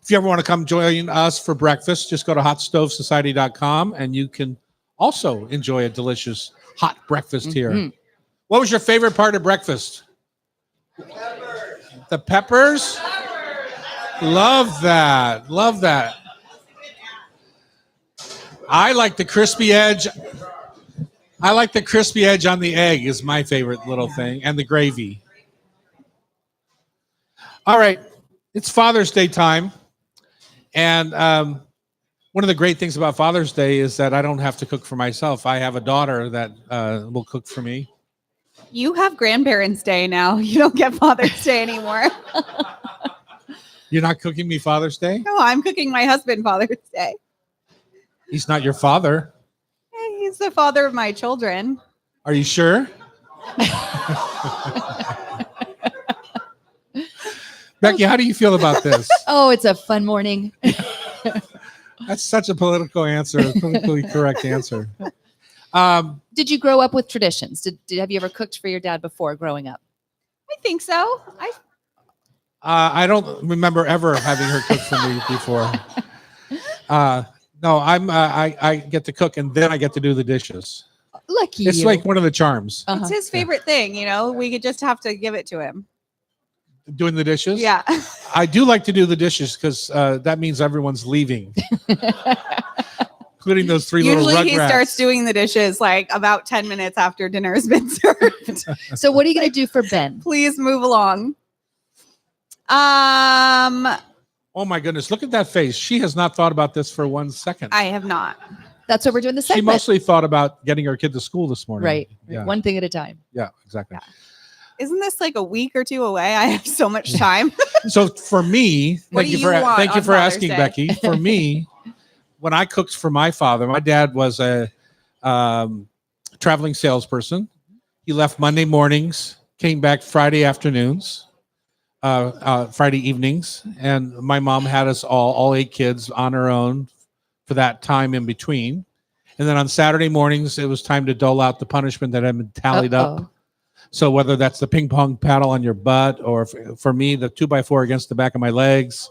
If you ever want to come join us for breakfast, just go to hotstovesociety.com and you can also enjoy a delicious hot breakfast here.
Mhm.
What was your favorite part of breakfast? The peppers? Love that. Love that. I like the crispy edge. I like the crispy edge on the egg is my favorite little thing, and the gravy. All right. It's Father's Day time. And one of the great things about Father's Day is that I don't have to cook for myself. I have a daughter that will cook for me.
You have Grandparents' Day now. You don't get Father's Day anymore.
You're not cooking me Father's Day?
No, I'm cooking my husband Father's Day.
He's not your father.
He's the father of my children.
Are you sure? Becky, how do you feel about this?
Oh, it's a fun morning.
That's such a political answer, a politically correct answer.
Did you grow up with traditions? Have you ever cooked for your dad before growing up?
I think so.
I don't remember ever having her cook for me before. No, I get to cook and then I get to do the dishes.
Lucky
It's
you.
like one of the charms,
Uh-huh.
It's his favorite thing, you know. We could just have to give it to him.
doing the dishes.
Yeah.
I do like to do the dishes because that means everyone's leaving, including those three
Usually
little
he
rugrats.
starts doing the dishes like about 10 minutes after dinner has been served.
So what are you going to do for Ben?
Please move along.
Oh my goodness, look at that face. She has not thought about this for 1 second.
I have not.
That's what we're doing the
She
segment.
mostly thought about getting her kid to school this morning.
Right.
Yeah.
One thing at a time.
Yeah, exactly.
Isn't this like a week or two away? I have so much time.
So for me,
What
thank
do
you
you
for
want
thank you
on
for
Father's
asking,
Day?
Becky. For me, when I cooked for my father, my dad was a traveling salesperson. He left Monday mornings, came back Friday afternoons, Friday evenings, and my mom had us all 8 kids on her own for that time in between. And then on Saturday mornings, it was time to dole out the punishment that had been tallied up.
Uh-oh.
So whether that's the ping pong paddle on your butt, or for me, the 2x4 against the back of my legs,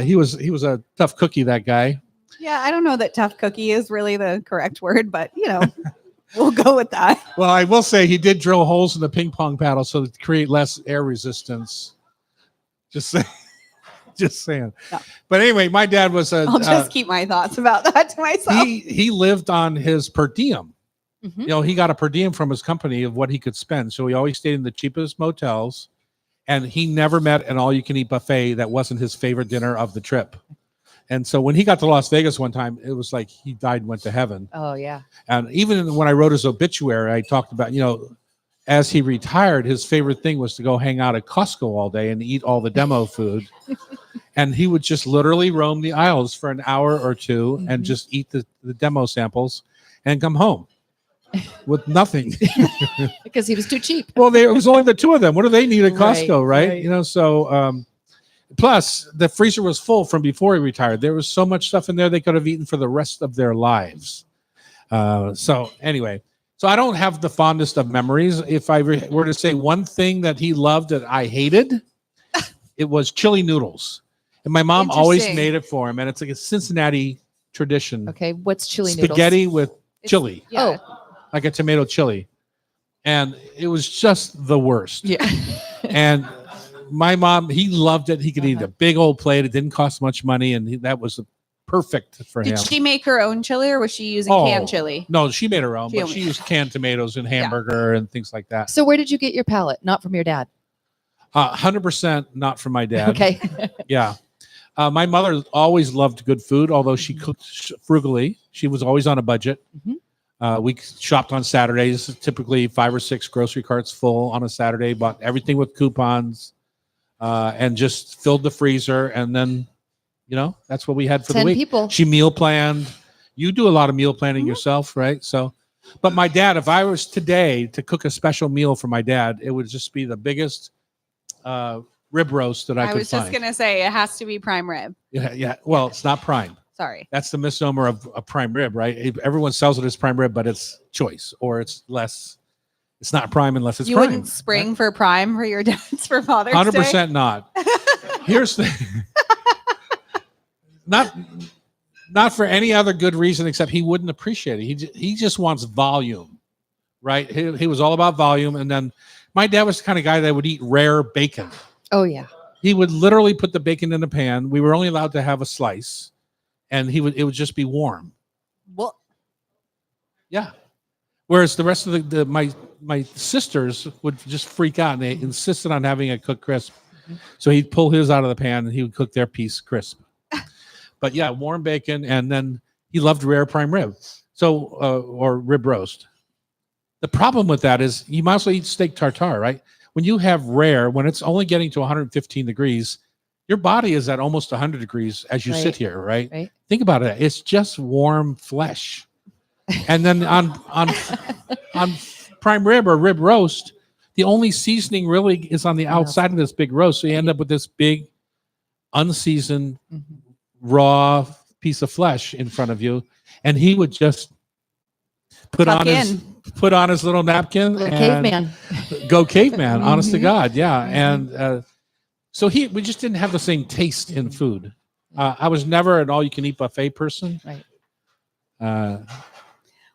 he was a tough cookie, that guy.
Yeah, I don't know that tough cookie is really the correct word, but you know, we'll go with that.
Well, I will say he did drill holes in the ping pong paddle so to create less air resistance. Just saying. Just saying.
No.
But anyway, my dad was a.
I'll just keep my thoughts about that to myself.
he lived on his per diem.
Mhm.
You know, he got a per diem from his company of what he could spend. So he always stayed in the cheapest motels, and he never met an all-you-can-eat buffet that wasn't his favorite dinner of the trip. And so when he got to Las Vegas one time, it was like he died and went to heaven.
Oh, yeah.
And even when I wrote his obituary, I talked about, you know, as he retired, his favorite thing was to go hang out at Costco all day and eat all the demo food. And he would just literally roam the aisles for an hour or two and
Mhm.
just eat the demo samples and come home with nothing.
Because he was too cheap.
Well, it was only the two of them. What do they need at Costco,
Right,
right? You know, so plus the freezer was full from before he retired. There was so much stuff in there they could have eaten for the rest of their lives. So anyway, so I don't have the fondest of memories. If I were to say one thing that he loved that I hated, it was chili noodles. And my mom always
Interesting.
made it for him, and it's like a Cincinnati tradition.
Okay. What's chili
Spaghetti
noodles?
with chili,
Yeah.
like a tomato chili. And it was just the worst.
Yeah.
And my mom, he loved it. He could eat
Uh-huh.
a big old plate. It didn't cost much money, and that was perfect for him.
Did she make her own chili or was she using
Oh,
canned chili?
No, she made her own,
She
but
only-
she used canned tomatoes and hamburger and things like that.
So where did you get your palate? Not from your dad.
100% not from my dad.
Okay.
Yeah. My mother always loved good food, although she cooked frugally. She was always on a budget. We shopped on Saturdays, typically 5 or 6 grocery carts full on a Saturday, bought everything with coupons, and just filled the freezer. And then, you know, that's what we had for
10
the week.
people.
She meal planned. You do a lot of meal planning yourself, right? So, but my dad, if I was today to cook a special meal for my dad, it would just be the biggest rib roast that I
I
could
was just
find.
going to say it has to be prime rib.
Yeah, yeah. Well, it's not prime.
Sorry.
That's the misnomer of a prime rib, right? Everyone sells it as prime rib, but it's choice, or it's less. It's not prime unless it's
You
prime.
wouldn't spring for prime for your dad's for Father's Day?
100% not. Here's the not for any other good reason except he wouldn't appreciate it. He just wants volume, right? He was all about volume, and then my dad was the kind of guy that would eat rare bacon.
Oh, yeah.
He would literally put the bacon in the pan. We were only allowed to have a slice, and it would just be warm.
Well,
Yeah. Whereas the rest of my sisters would just freak out, and they insisted on having it cooked crisp. So he'd pull his out of the pan and he would cook their piece crisp. But yeah, warm bacon, and then he loved rare prime rib, or rib roast. The problem with that is you might as well eat steak tartare, right? When you have rare, when it's only getting to 115 degrees, your body is at almost 100 degrees as you sit
Right.
here, right?
Right.
Think about it. It's just warm flesh. And then on prime rib or rib roast, the only seasoning really is on the outside of this big roast. So you end up with this big, unseasoned,
Mhm.
raw piece of flesh in front of you. And he would just put
Tuck
on his little napkin
Little
and
caveman.
go caveman. Honest to
Mhm.
God, yeah.
Mhm.
And so we just didn't have the same taste in food. I was never an all-you-can-eat buffet person.
Right.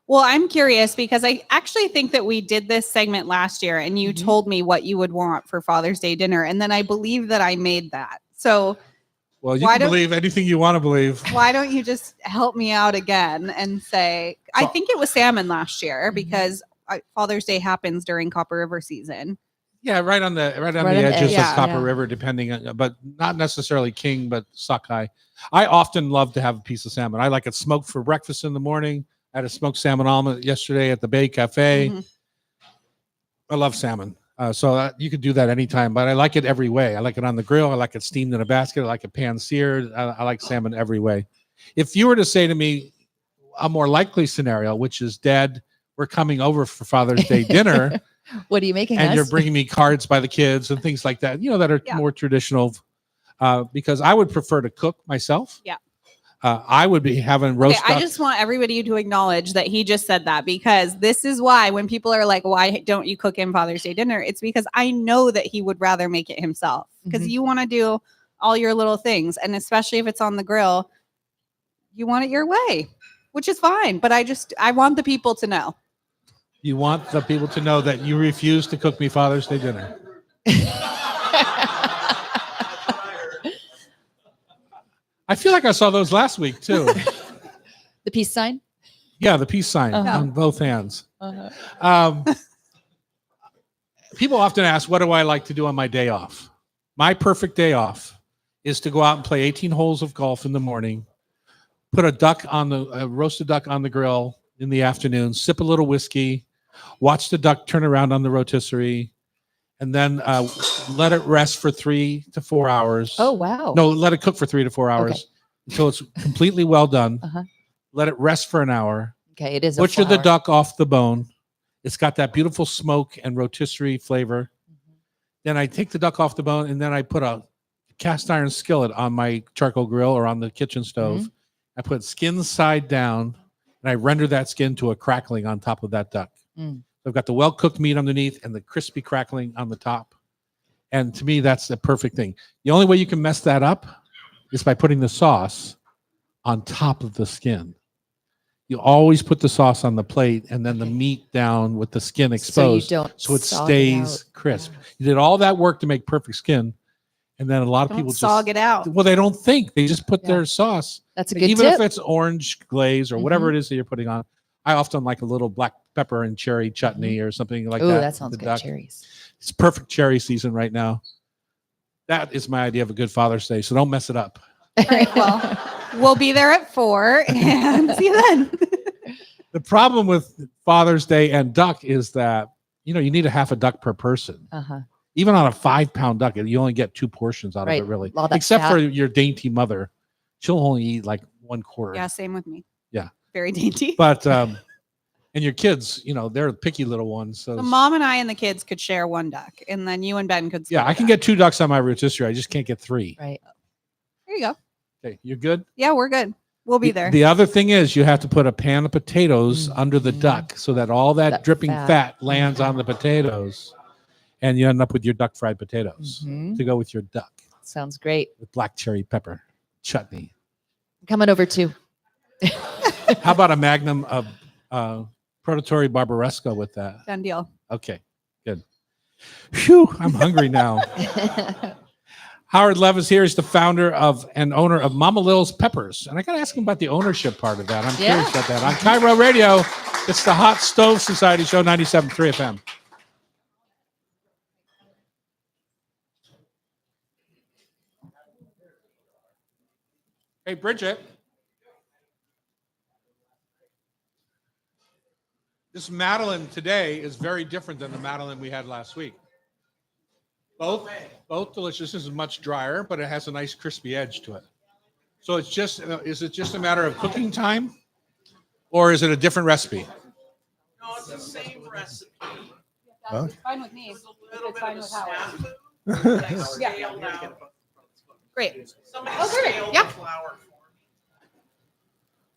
Well, I'm curious because I actually think that we did this segment last year and you
Mhm.
told me what you would want for Father's Day dinner. And then I believe that I made that. So
Well, you
Why
can
don't-
believe anything you want to believe.
why don't you just help me out again and say, I
So-
think it was salmon last year
Mhm.
because Father's Day happens during Copper River season.
Yeah, right on the
Right
the
on the
edges
edge,
of Copper
yeah.
River, depending on, but not necessarily king, but sockeye. I often love to have a piece of salmon. I like it smoked for breakfast in the morning. I had a smoked salmon omelet yesterday at the Bay Cafe.
Mhm.
I love salmon. So you could do that anytime, but I like it every way. I like it on the grill. I like it steamed in a basket. I like it pan seared. I like salmon every way. If you were to say to me a more likely scenario, which is, Dad, we're coming over for Father's Day dinner,
What are you making
and
us?
you're bringing me cards by the kids and things like that, that are
Yeah.
more traditional, because I would prefer to cook myself.
Yeah.
I would be having
Okay,
roast
I
duck.
just want everybody to acknowledge that he just said that because this is why when people are like, why don't you cook him Father's Day dinner? It's because I know that he would rather make it himself because
Mhm.
you want to do all your little things. And especially if it's on the grill, you want it your way, which is fine. But I want the people to know.
You want the people to know that you refuse to cook me Father's Day dinner. I feel like I saw those last week too.
The peace sign.
Yeah, the peace sign
Uh-huh.
on both hands.
Uh-huh.
Um, people often ask, what do I like to do on my day off? My perfect day off is to go out and play 18 holes of golf in the morning, put a roasted duck on the grill in the afternoon, sip a little whiskey, watch the duck turn around on the rotisserie, and then let it rest for 3 to 4 hours.
Oh wow.
No, let it cook for 3 to 4 hours
Okay.
until it's completely well done.
Uh-huh.
Let it rest for an hour.
Okay, it is.
Butcher the duck off the bone. It's got that beautiful smoke and rotisserie flavor.
Mm-hmm.
Then I take the duck off the bone and then I put a cast iron skillet on my charcoal grill or on the kitchen stove.
Mm-hmm.
I put skin side down and I render that skin to a crackling on top of that duck.
Mm.
So I've got the well-cooked meat underneath and the crispy crackling on the top. And to me, that's the perfect thing. The only way you can mess that up is by putting the sauce on top of the skin. You always put the sauce on the plate and then the meat down with the skin exposed,
So you don't.
so it
sog
stays
out.
crisp. You did all that work to make perfect skin, and then a lot of
Don't
people
sog
just
it out.
well, they don't think, they just put
Yeah.
their sauce.
That's a good
Even
tip.
if it's orange glaze or whatever
Mhm.
it is that you're putting on. I often like a little black pepper and cherry chutney or something like
Oh,
that.
that
with
sounds
the
good.
duck.
Cherries.
It's perfect cherry season right now. That is my idea of a good Father's Day. So don't mess it up.
All right, well, we'll be there at 4 and see you then.
The problem with Father's Day and duck is that, you need a half a duck per person.
Uh-huh.
Even on a 5-pound duck, you only get 2 portions out
Right.
of it, really.
All that
Except
fat.
for your dainty mother. She'll only eat like 1/4.
Yeah, same with me.
Yeah.
Very dainty.
But, and your kids, they're picky little ones. So,
The mom and I and the kids could share one duck, and then you and Ben could.
yeah,
split
I
it
can
up.
get 2 ducks on my rotisserie. I just can't get 3.
Right.
There you go.
Okay, you're good?
Yeah, we're good. We'll be there.
The other thing is you have to put a pan of potatoes under the
Mhm.
duck so that all that,
That
dripping
fat.
fat lands on the potatoes, and you end up with your duck fried potatoes
Mhm.
to go with your duck
Sounds great.
with black cherry pepper chutney.
Coming over too.
How about a magnum of Prototori Barbaresco with that?
Done deal.
Okay, good. Phew, I'm hungry now. Howard Levis here is the founder of and owner of Mama Lil's Peppers. And I got to ask him about the ownership part of that. I'm
Yeah.
curious about that. On Cairo Radio, it's the Hot Stove Society Show, 97.3 FM. Hey, Bridget. This Madeline today is very different than the Madeline we had last week. Both delicious. This is much drier, but it has a nice crispy edge to it. So it's just, is it just a matter of cooking time, or is it a different recipe?
No, it's the same recipe.
Huh?
It's fine with me.
It's a little bit of
Howard.
snafu, like scaled out.
Great.
Somebody
Oh, perfect.
scaled
Yeah.
the flour for me.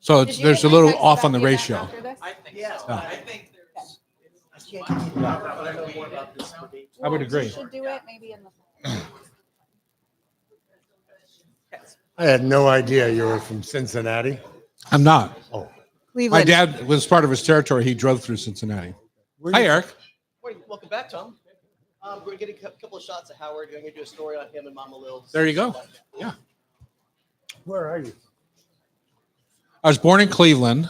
So it's, there's a little off on the ratio.
I think
Yeah.
so. I think there's. it's
Yeah,
much
you did.
more about this spaghetti.
I would agree.
Should do it maybe in the.
I had no idea you were from Cincinnati.
I'm not.
Oh,
My
Cleveland.
dad was part of his territory. He drove through Cincinnati.
where
Hi,
you-
Eric.
Morning. Welcome back, Tom. We're going to get a couple of shots of Howard. We're going to do a story on him and Mama Lil.
There you go.
Where are you?
I was born in Cleveland,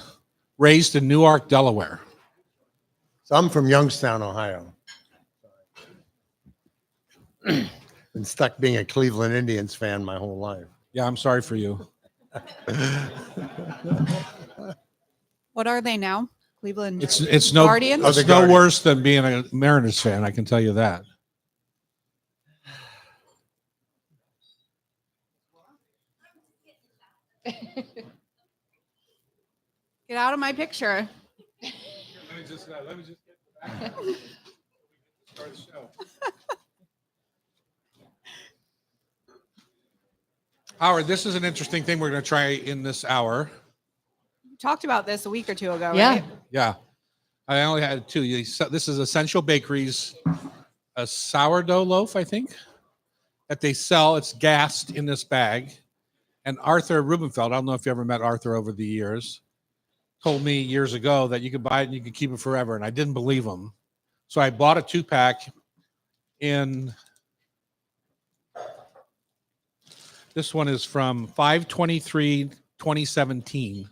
raised in Newark, Delaware.
So I'm from Youngstown, Ohio. Been stuck being a Cleveland Indians fan my whole life.
Yeah, I'm sorry for you.
What are they now? Cleveland.
It's no
Guardians?
Oh, the
it's no
Guardians.
worse than being a Mariners fan. I can tell you that.
Get out of my picture.
Let me just get start the show. Howard, this is an interesting thing we're going to try in this hour.
We talked about this a week or two ago,
Yeah.
right?
Yeah, I only had two. This is Essential Bakeries, a sourdough loaf, I think, that they sell. It's gassed in this bag. And Arthur Rubenfeld, I don't know if you ever met Arthur over the years, told me years ago that you could buy it and you could keep it forever. And I didn't believe him. So I bought a 2-pack in, this one is from 5/23/2017.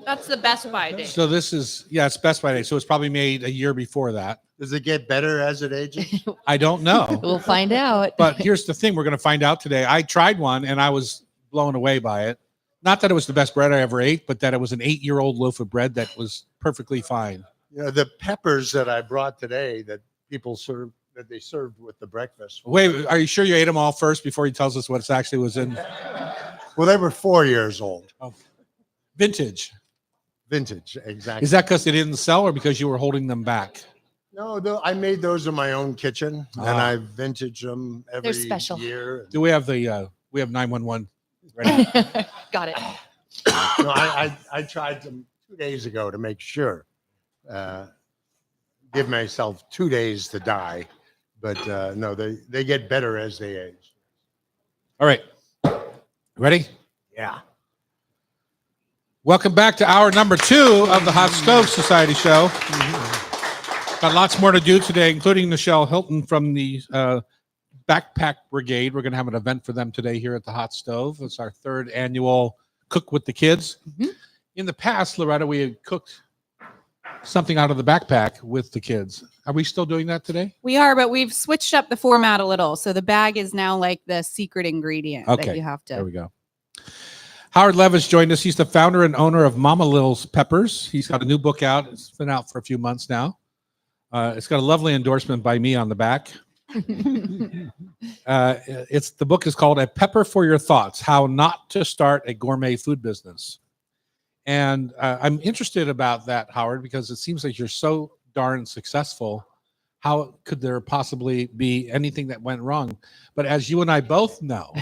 That's the Best Buy day.
So this is, yeah, it's Best Buy Day. So it's probably made a year before that.
Does it get better as it ages?
I don't know.
We'll find out.
But here's the thing we're going to find out today. I tried one and I was blown away by it. Not that it was the best bread I ever ate, but that it was an 8-year-old loaf of bread that was perfectly fine.
You know, the peppers that I brought today that people served, that they served with the breakfast.
Wait, are you sure you ate them all first before he tells us what it actually was in?
Well, they were 4 years old.
Vintage.
Vintage, exactly.
Is that because they didn't sell or because you were holding them back?
No, I made those in my own kitchen, and
Ah.
I vintage them every
special.
year.
Do we have we have 911 ready?
Got it.
No, I tried them 2 days ago to make sure. Give myself 2 days to die, but no, they get better as they age.
All right. Ready?
Yeah.
Welcome back to hour number 2 of the Hot Stove Society show. Got lots more to do today, including Michelle Hilton from the Backpack Brigade. We're going to have an event for them today here at the Hot Stove. It's our 3rd annual Cook with the Kids.
Mhm.
In the past, Loretta, we had cooked something out of the backpack with the kids. Are we still doing that today?
We are, but we've switched up the format a little. So the bag is now like the secret ingredient
Okay,
that you have
There
to.
we go. Howard Levis joined us. He's the founder and owner of Mama Lil's Peppers. He's got a new book out. It's been out for a few months now. It's got a lovely endorsement by me on the back. The book is called A Pepper for Your Thoughts: How Not to Start a Gourmet Food Business. And I'm interested about that, Howard, because it seems like you're so darn successful. How could there possibly be anything that went wrong? But as you and I both know,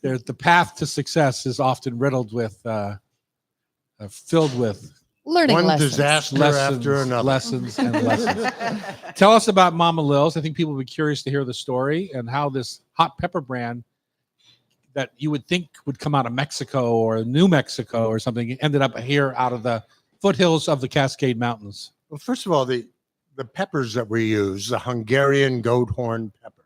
the path to success is often riddled with, filled with
Learning
One
lessons.
disaster
lessons,
after another.
lessons, and lessons. Tell us about Mama Lil's. I think people would be curious to hear the story and how this hot pepper brand that you would think would come out of Mexico or New Mexico or something ended up here out of the foothills of the Cascade Mountains.
Well, first of all, the peppers that we use, the Hungarian goat horn peppers,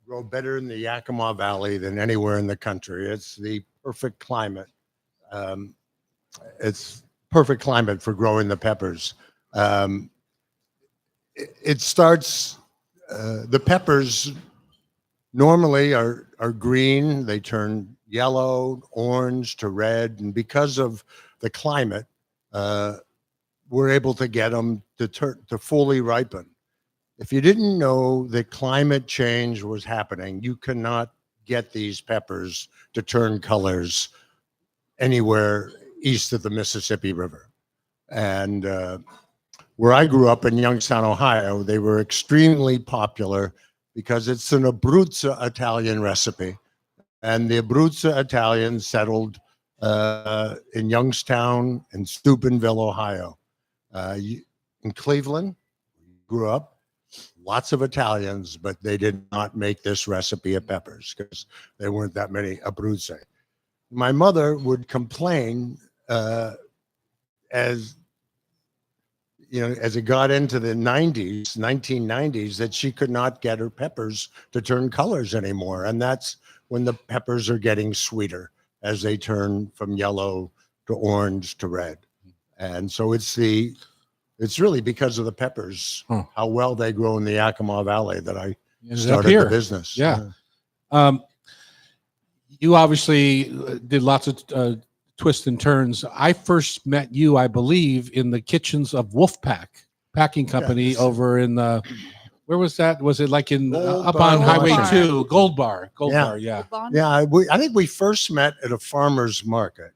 grow better in the Yakima Valley than anywhere in the country. It's the perfect climate. It's perfect climate for growing the peppers. It starts, the peppers normally are green. They turn yellow, orange to red. And because of the climate, we're able to get them to fully ripen if you didn't know that climate change was happening, you cannot get these peppers to turn colors anywhere east of the Mississippi River. And where I grew up in Youngstown, Ohio, they were extremely popular because it's an Abruzzo Italian recipe. And the Abruzzo Italians settled in Youngstown and Steubenville, Ohio. In Cleveland, grew up, lots of Italians, but they did not make this recipe of peppers because there weren't that many Abruzzi. My mother would complain as it got into the 1990s, that she could not get her peppers to turn colors anymore. And that's when the peppers are getting sweeter as they turn from yellow to orange to red. And so it's really because of the peppers, how well they grow in the Yakima Valley, that I started the business.
Yeah. You obviously did lots of twists and turns. I first met you, I believe, in the kitchens of Wolfpack Packing Company
Yes.
over in the, where was that? Was it like in
Gold
up
Bar,
on Highway
Washington.
2? Gold Bar.
Yeah.
Bar, yeah.
Bond?
Yeah, I think we first met at a farmer's market.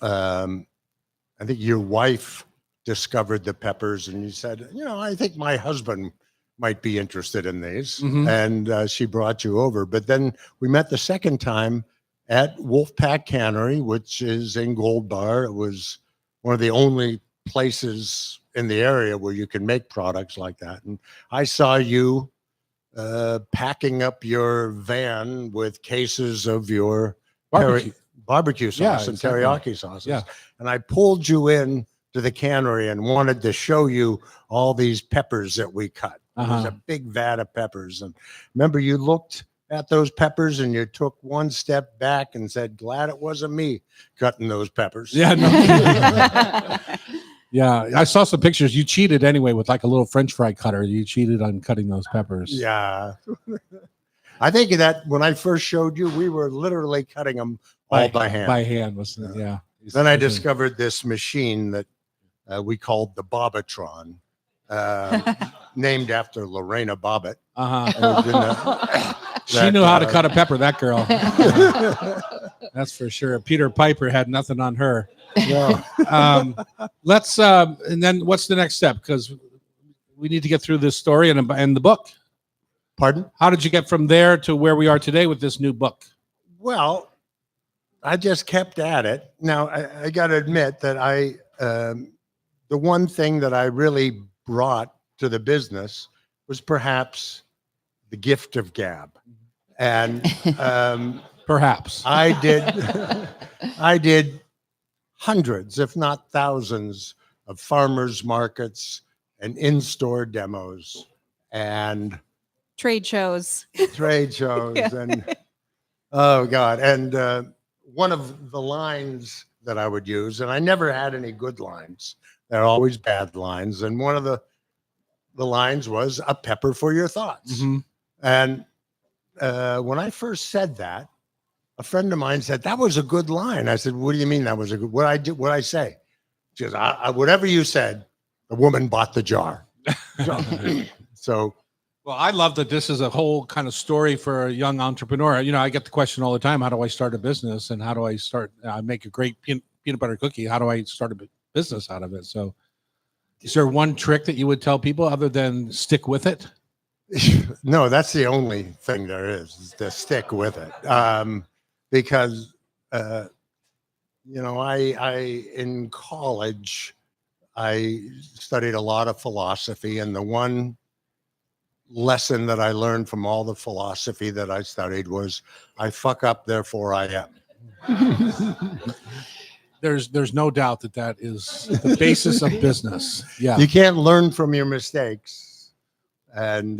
I think your wife discovered the peppers and you said, I think my husband might be interested in these.
Mhm.
And she brought you over. But then we met the second time at Wolfpack Cannery, which is in Gold Bar. It was one of the only places in the area where you can make products like that. And I saw you packing up your van with cases of your barbecue sauce
Yeah,
and
exactly.
teriyaki sauces.
Yeah.
And I pulled you in to the cannery and wanted to show you all these peppers that we cut. It was
Uh-huh.
a big vat of peppers. And remember, you looked at those peppers and you took one step back and said, glad it wasn't me cutting those peppers.
Yeah, no kidding. Yeah, I saw some pictures. You cheated anyway with like a little French fry cutter. You cheated on cutting those peppers.
Yeah. I think that when I first showed you, we were literally cutting them all by hand.
By hand, wasn't it? Yeah.
Then I discovered this machine that we called the Bobatron, named after Lorena Bobbitt.
Uh-huh. She knew how to cut a pepper, that girl. That's for sure. Peter Piper had nothing on her. Let's and then what's the next step? Because we need to get through this story and the book.
Pardon?
How did you get from there to where we are today with this new book?
Well, I just kept at it. Now, I got to admit that the one thing that I really brought to the business was perhaps the gift of gab. And
Perhaps.
I did hundreds, if not thousands, of farmers markets and in-store demos and
Trade shows.
trade shows.
Yeah.
And oh God. And one of the lines that I would use, and I never had any good lines, they're always bad lines. And one of the lines was a pepper for your thoughts.
Mhm.
And when I first said that, a friend of mine said, that was a good line. I said, what do you mean that was a good, what I say? She goes, whatever you said, the woman bought the jar. So
Well, I love that this is a whole kind of story for a young entrepreneur. I get the question all the time, how do I start a business and how do I start, I make a great peanut butter cookie. How do I start a business out of it? So is there one trick that you would tell people other than stick with it?
no, that's the only thing there is to stick with it. Because, I in college, I studied a lot of philosophy, and the one lesson that I learned from all the philosophy that I studied was I fuck up, therefore I am.
There's no doubt that is the basis of business. Yeah.
You can't learn from your mistakes. And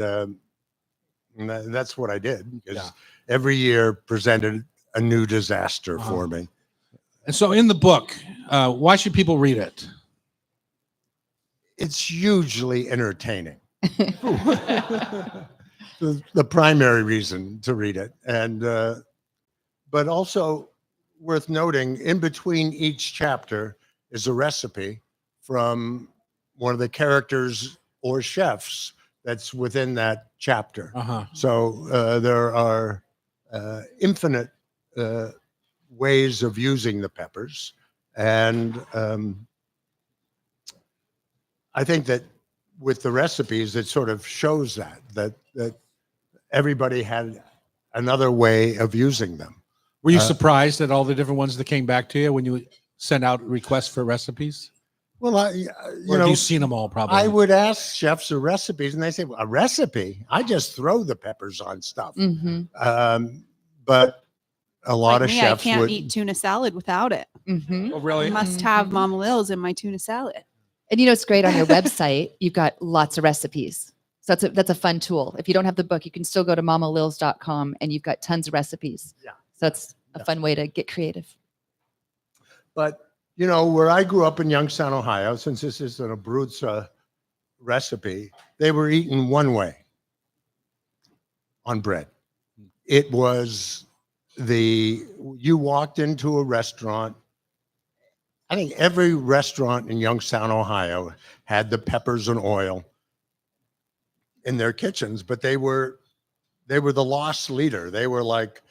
that's what I did. Because
Yeah.
every year presented a new disaster
Uh-huh.
for me.
And so in the book, why should people read it?
It's hugely entertaining. the primary reason to read it. And but also worth noting, in between each chapter is a recipe from one of the characters or chefs that's within that chapter.
Uh-huh.
So there are infinite ways of using the peppers. And I think that with the recipes, it sort of shows that everybody had another way of using them.
Were you
Uh,
surprised at all the different ones that came back to you when you sent out requests for recipes?
Well,
Or have you seen them all probably?
I would ask chefs for recipes, and they say, well, "A recipe? I just throw the peppers on stuff."
Mm-hmm.
But a lot
Like
of
me,
chefs
I can't
would.
eat tuna salad without it.
Mm-hmm.
Oh,
I
really?
must have Mama Lil's in my tuna salad.
And you know, it's great on your website. You've got lots of recipes. So that's a fun tool. If you don't have the book, you can still go to mamalils.com and you've got tons of recipes.
Yeah.
So it's a
Yeah.
fun way to get creative.
But you know, where I grew up in Youngstown, Ohio, since this is an Abruzza recipe, they were eaten one way on bread. It was you walked into a restaurant. I think every restaurant in Youngstown, Ohio had the peppers and oil in their kitchens, but they were the lost leader. They were like,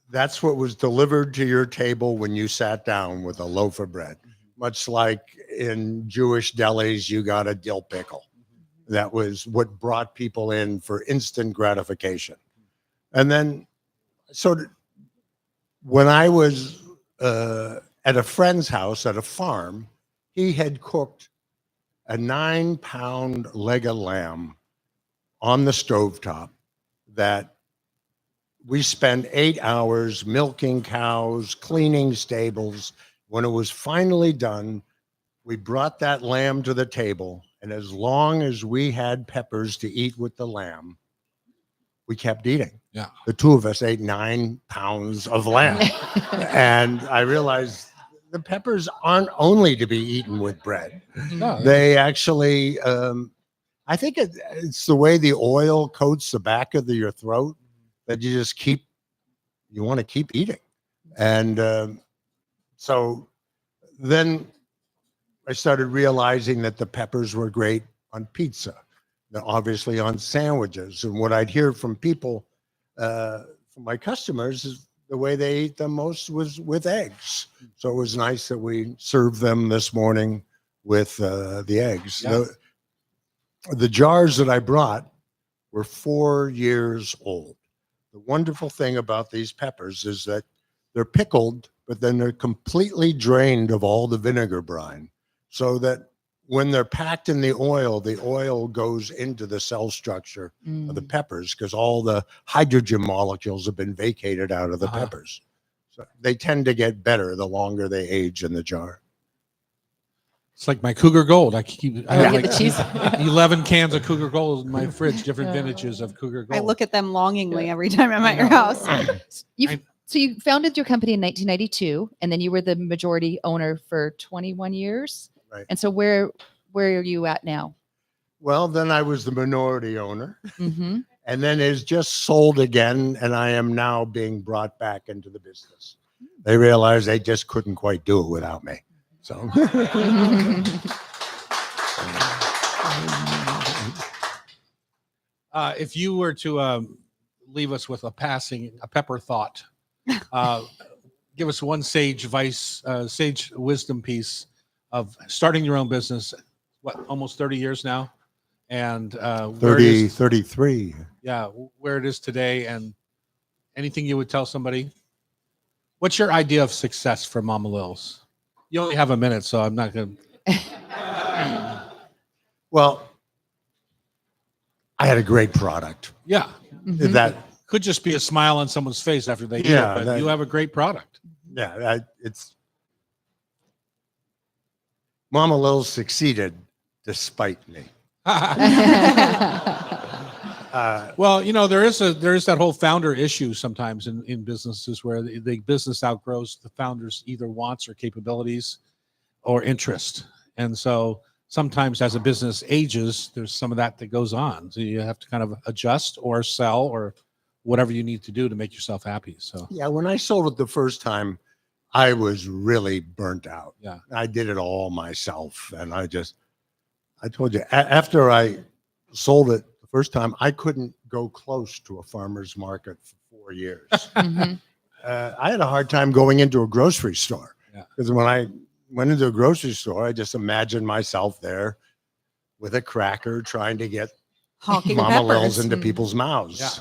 that's what was delivered to your table when you sat down with a loaf of bread. Much like in Jewish delis, you got a dill pickle. That was what brought people in for instant gratification. And then, so when I was at a friend's house at a farm, he had cooked a 9-pound leg of lamb on the stovetop that we spent 8 hours milking cows, cleaning stables. When it was finally done, we brought that lamb to the table. And as long as we had peppers to eat with the lamb, we kept eating.
Yeah.
The two of us ate 9 pounds of lamb. And I realized the peppers aren't only to be eaten with bread.
No,
They actually, I think it's the way the oil coats the back of your throat that you just you want to keep eating. And so then I started realizing that the peppers were great on pizza, obviously on sandwiches. And what I'd hear from people, from my customers, is the way they eat them most was with eggs. So it was nice that we served them this morning with the eggs.
Yeah.
The jars that I brought were 4 years old. The wonderful thing about these peppers is that they're pickled, but then they're completely drained of all the vinegar brine, so that when they're packed in the oil goes into the cell structure of the peppers, because all the hydrogen molecules have been vacated out of the
Uh-huh.
peppers. So they tend to get better the longer they age in the jar.
it's like my Cougar Gold. I have
get
like
the cheese.
11 cans of Cougar Gold in my fridge, different vintages of Cougar Gold.
I look at them longingly every time I'm at your house.
So you founded your company in 1992, and then you were the majority owner for 21 years.
Right.
And so where are you at now?
Well, then I was the minority owner,
Mm-hmm.
and then it's just sold again, and I am now being brought back into the business. They realized they just couldn't quite do it without me. So
If you were to leave us with a pepper thought, give us one sage wisdom piece of starting your own business. What, almost 30 years now, and where it
30,
is,
33.
yeah, where it is today, and anything you would tell somebody. What's your idea of success for Mama Lil's? You only have a minute, so I'm not going to.
Well, I had a great product.
Yeah,
Mhm.
That,
could just be a smile on someone's face after they eat
Yeah,
it, but you have a great product.
yeah, it's Mama Lil succeeded despite me.
Well, you know, there is that whole founder issue sometimes in businesses where the business outgrows the founder's either wants or capabilities or interest. And so sometimes as a business ages, there's some of that goes on. So you have to kind of adjust or sell or whatever you need to do to make yourself happy. So
Yeah, when I sold it the first time, I was really burnt out.
Yeah.
I did it all myself. And I told you, after I sold it the first time, I couldn't go close to a farmer's market for 4 years.
Mhm.
I had a hard time going into a grocery store
Yeah.
because when I went into a grocery store, I just imagined myself there with a cracker trying to get
Honking
Mama Lils
peppers.
into people's mouths.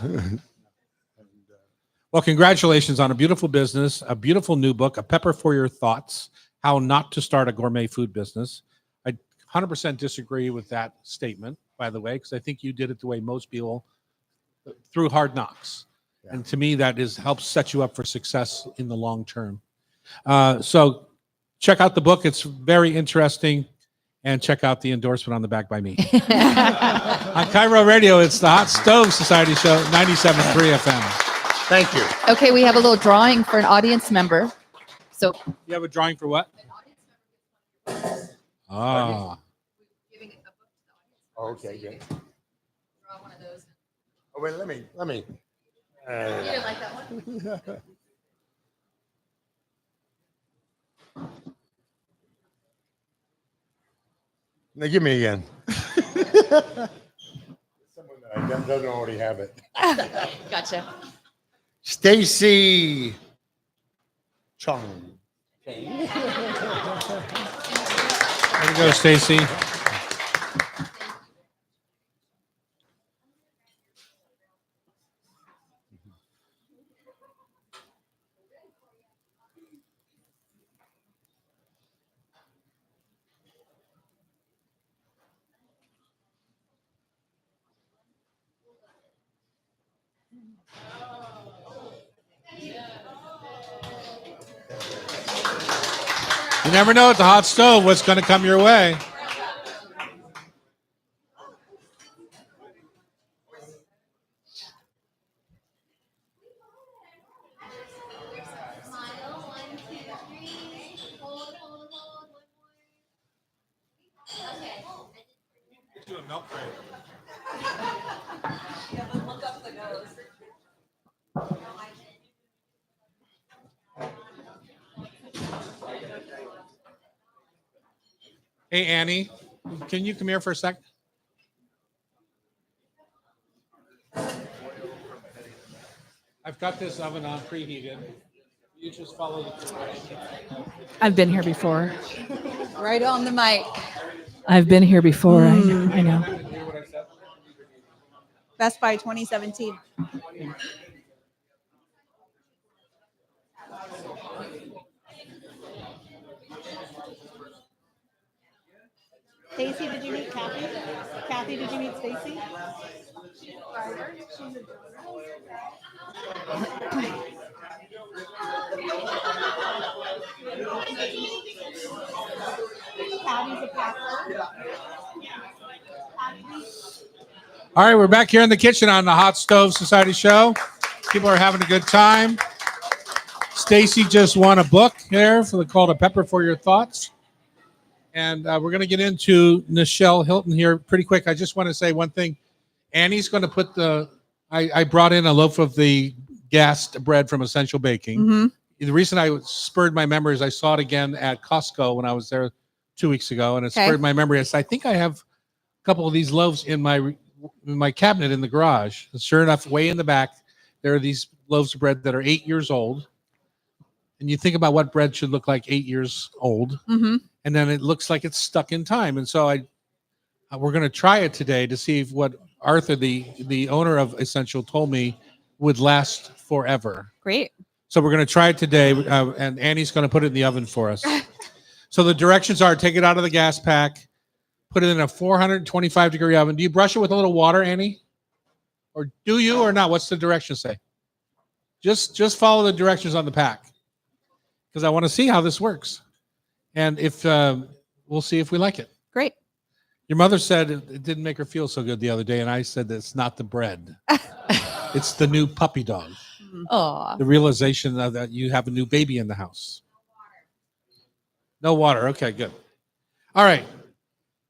Well, congratulations on a beautiful business, a beautiful new book, A Pepper for Your Thoughts, How Not to Start a Gourmet Food Business. I 100% disagree with that statement, by the way, because I think you did it the way most people through hard knocks.
Yeah.
And to me, that helps set you up for success in the long term. So check out the book. It's very interesting. And check out the endorsement on the back by me. On Cairo Radio, it's the Hot Stove Society Show, 97.3 FM.
Thank you.
Okay, we have a little drawing for an audience member. So
You have a drawing for what? Ah.
Okay, good. Oh, wait, let me.
like that one?
Now give me again. Someone that doesn't already have it.
Gotcha.
Stacy Chung.
There you go, Stacy. You never know at the hot stove what's going to come your way. Hey, Annie, can you come here for a sec? I've got this oven on preheated. You just follow the directions.
I've been here before.
Right on the mic.
I've been here before. I know.
Hear what I said?
Best Buy 2017.
Stacy, did you meet Kathy? Kathy, did you meet Stacy? Patty's a packer.
All right, we're back here in the kitchen on the Hot Stove Society Show. People are having a good time. Stacy just won a book here called A Pepper for Your Thoughts. And we're going to get into Nichelle Hilton here pretty quick. I just want to say one thing. Annie's going to put I brought in a loaf of the gassed bread from Essential Baking.
Mm-hmm.
The reason I spurred my memory is I saw it again at Costco when I was there 2 weeks ago, and it
Okay.
spurred my memory. I think I have a couple of these loaves in my cabinet in the garage. And sure enough, way in the back, there are these loaves of bread that are 8 years old. And you think about what bread should look like 8 years old,
Mm-hmm.
and then it looks like it's stuck in time. And so we're going to try it today to see if what Arthur, the owner of Essential, told me would last forever.
Great.
So we're going to try it today, and Annie's going to put it in the oven for us. So the directions are: take it out of the gas pack, put it in a 425-degree oven. Do you brush it with a little water, Annie? Or do you or not? What's the directions say? Just follow the directions on the pack, because I want to see how this works. And if we'll see if we like it.
Great.
Your mother said it didn't make her feel so good the other day, and I said that it's not the bread. It's the new puppy dog.
Oh,
The realization that you have a new baby in the house. No water. Okay, good. All right.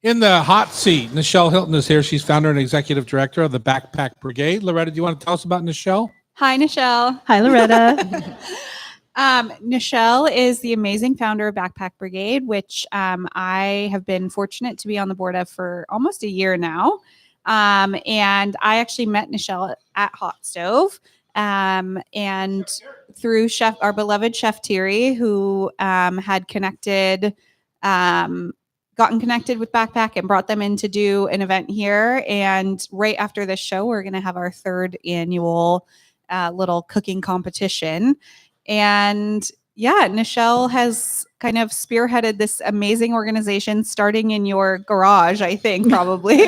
In the hot seat, Nichelle Hilton is here. She's founder and executive director of the Backpack Brigade. Loretta, do you want to tell us about Nichelle?
Hi, Nichelle.
Hi, Loretta.
Nichelle is the amazing founder of Backpack Brigade, which I have been fortunate to be on the board of for almost a year now. And I actually met Nichelle at Hot Stove. And through our beloved Chef Thierry, who had gotten connected with Backpack and brought them in to do an event here. And right after this show, we're going to have our third annual little cooking competition. And yeah, Nichelle has kind of spearheaded this amazing organization starting in your garage, I think, probably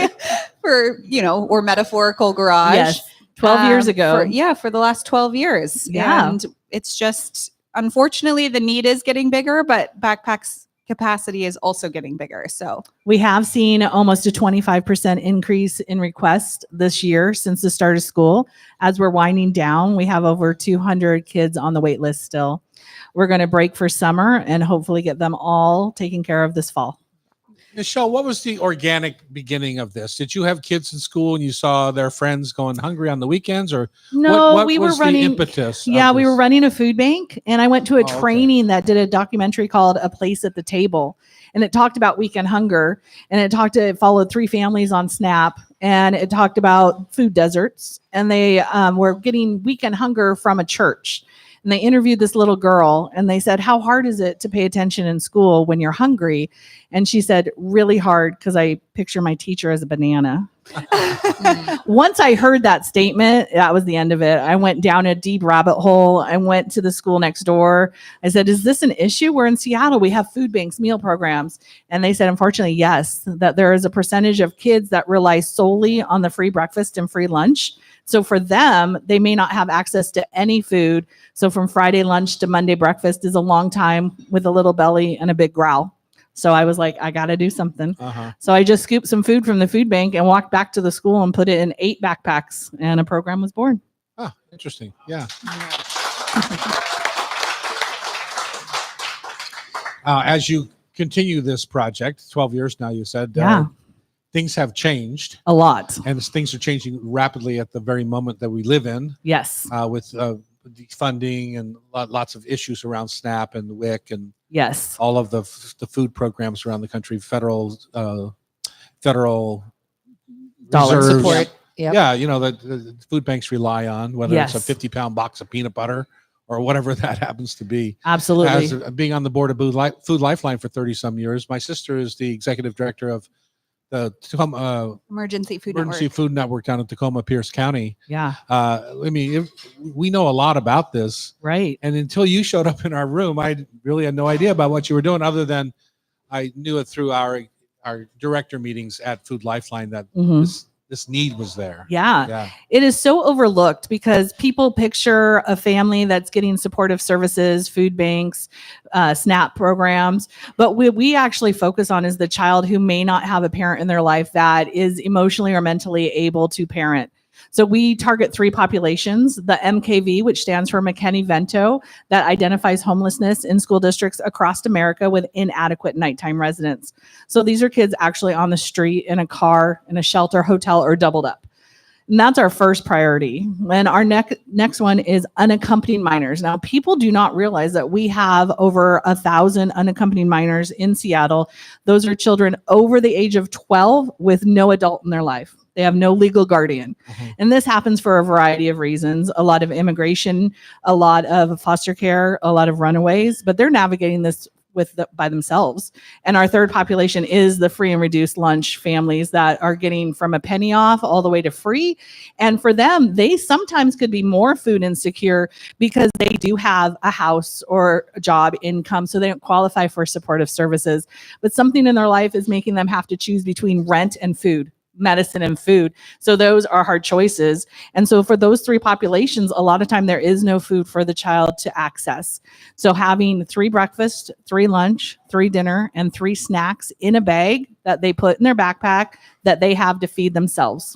or metaphorical garage.
Yes. 12 years ago.
For the last 12 years.
Yeah.
And it's just, unfortunately, the need is getting bigger, but Backpack's capacity is also getting bigger. So
We have seen almost a 25% increase in requests this year since the start of school. As we're winding down, we have over 200 kids on the wait list still. We're going to break for summer and hopefully get them all taken care of this fall.
Nichelle, what was the organic beginning of this? Did you have kids in school and you saw their friends going hungry on the weekends, or
No,
what
we were
was the
running.
impetus? of
Yeah, we were
this?
running a food bank, and I went to a
okay.
training that did a documentary called "A Place at the Table," and it talked about weekend hunger, and it followed 3 families on SNAP, and it talked about food deserts, and they were getting weekend hunger from a church. And they interviewed this little girl and they said, "How hard is it to pay attention in school when you're hungry?" And she said, "Really hard, because I picture my teacher as a banana." Once I heard that statement, that was the end of it. I went down a deep rabbit hole. I went to the school next door. I said, "Is this an issue? We're in Seattle. We have food banks, meal programs." And they said, unfortunately, yes, that there is a percentage of kids that rely solely on the free breakfast and free lunch. So for them, they may not have access to any food. So from Friday lunch to Monday breakfast is a long time with a little belly and a big growl. So I was like, I got to do something.
Uh-huh.
So I just scooped some food from the food bank and walked back to the school and put it in 8 backpacks, and a program was born.
Oh, interesting. Yeah. As you continue this project, 12 years now, you said,
Yeah.
Things have changed,
A lot.
and things are changing rapidly at the very moment that we live in,
Yes.
with funding and lots of issues around SNAP and WIC and
Yes.
all of the food programs around the country, federal
Dollar
reserves.
Support. Yep.
Yeah, the food banks rely on, whether it's a
Yes.
50-pound box of peanut butter or whatever that happens to be.
Absolutely.
As being on the board of Food Lifeline for 30 some years, my sister is the executive director of the Tacoma
Emergency Food
Emergency
Network.
Food Network down in Tacoma, Pierce County.
Yeah.
We know a lot about this,
Right.
and until you showed up in our room, I really had no idea about what you were doing, other than I knew it through our director meetings at Food Lifeline that
Mhm.
this need was there.
Yeah.
Yeah.
It is so overlooked because people picture a family that's getting supportive services, food banks, SNAP programs. But what we actually focus on is the child who may not have a parent in their life that is emotionally or mentally able to parent. So we target 3 populations: the MKV, which stands for McKinney-Vento, that identifies homelessness in school districts across America with inadequate nighttime residence. So these are kids actually on the street, in a car, in a shelter, hotel, or doubled up. And that's our first priority. And our next one is unaccompanied minors. Now, people do not realize that we have over 1,000 unaccompanied minors in Seattle. Those are children over the age of 12 with no adult in their life. They have no legal guardian.
Mhm.
And this happens for a variety of reasons: a lot of immigration, a lot of foster care, a lot of runaways, but they're navigating this by themselves. And our third population is the free and reduced lunch families that are getting from a penny off all the way to free. And for them, they sometimes could be more food insecure because they do have a house or a job income, so they don't qualify for supportive services. But something in their life is making them have to choose between rent and food, medicine and food. So those are hard choices. And so for those 3 populations, a lot of time there is no food for the child to access. So having 3 breakfast, 3 lunch, 3 dinner, and 3 snacks in a bag that they put in their backpack that they have to feed themselves.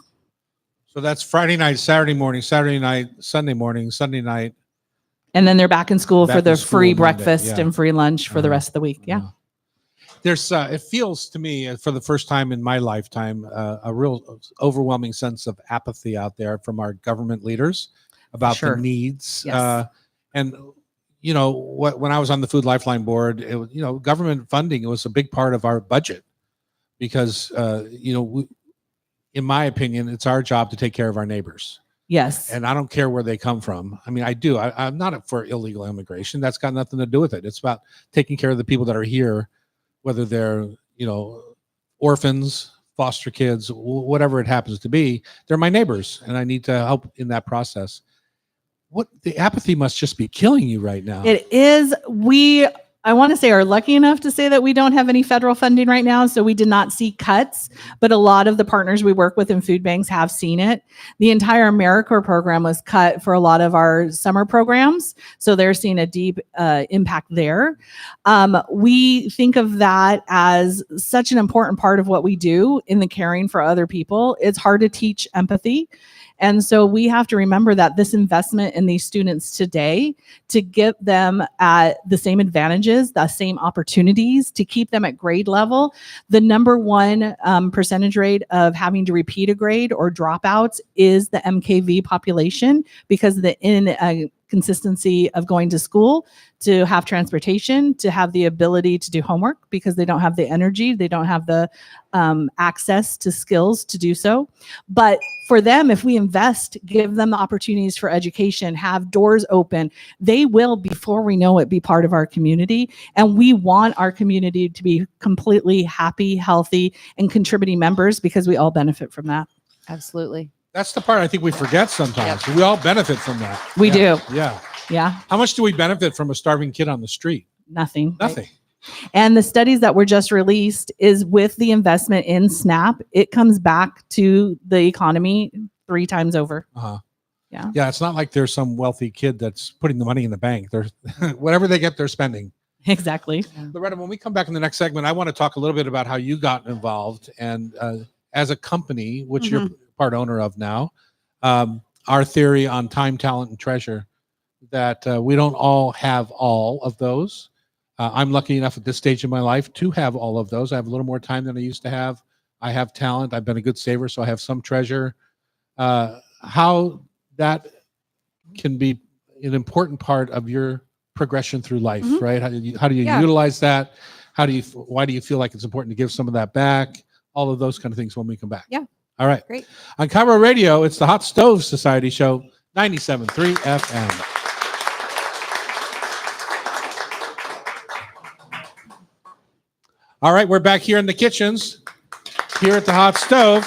So that's Friday night, Saturday morning, Saturday night, Sunday morning, Sunday night.
And then they're back in school
Back
for their
in school
free
Monday,
breakfast
yeah.
and free lunch for the
Uh-huh.
rest of the week. Yeah.
There's it feels to me, for the first time in my lifetime, a real overwhelming sense of apathy out there from our government leaders about
Sure.
the needs.
Yes.
And when I was on the Food Lifeline board, it was, government funding, it was a big part of our budget because in my opinion, it's our job to take care of our neighbors.
Yes.
And I don't care where they come from. I mean, I do. I'm not for illegal immigration. That's got nothing to do with it. It's about taking care of the people that are here, whether they're, orphans, foster kids, whatever it happens to be. They're my neighbors, and I need to help in that process. What the apathy must just be killing you right now.
It is. I want to say, are lucky enough to say that we don't have any federal funding right now. So we did not see cuts, but a lot of the partners we work with in food banks have seen it. The entire AmeriCorps program was cut for a lot of our summer programs. So they're seeing a deep impact there. We think of that as such an important part of what we do in the caring for other people. It's hard to teach empathy. And so we have to remember that this investment in these students today to get them at the same advantages, the same opportunities, to keep them at grade level. The number one percentage rate of having to repeat a grade or dropouts is the MKV population because of the consistency of going to school, to have transportation, to have the ability to do homework because they don't have the energy, they don't have the access to skills to do so. But for them, if we invest, give them the opportunities for education, have doors open, they will, before we know it, be part of our community. And we want our community to be completely happy, healthy, and contributing members because we all benefit from that.
Absolutely.
That's the part I think we forget sometimes. We all benefit from that.
We
Yeah.
do.
Yeah.
Yeah,
How much do we benefit from a starving kid on the street?
nothing.
Nothing.
And the studies that were just released is with the investment in SNAP, it comes back to the economy 3 times over.
Uh-huh.
Yeah.
Yeah. It's not like there's some wealthy kid that's putting the money in the bank. They're whatever they get, they're spending.
Exactly.
Loretta, when we come back in the next segment, I want to talk a little bit about how you got involved and as a company, which you're part owner of now, our theory on time, talent, and treasure, that we don't all have all of those. I'm lucky enough at this stage in my life to have all of those. I have a little more time than I used to have. I have talent. I've been a good saver, so I have some treasure. How that can be an important part of your progression through life, right? How do you
Yeah.
utilize that? Why do you feel like it's important to give some of that back? All of those kind of things when we come back.
Yeah.
All right.
Great.
On Cairo Radio, it's the Hot Stove Society Show, 97.3 FM. All right, we're back here in the kitchens, here at the Hot Stove.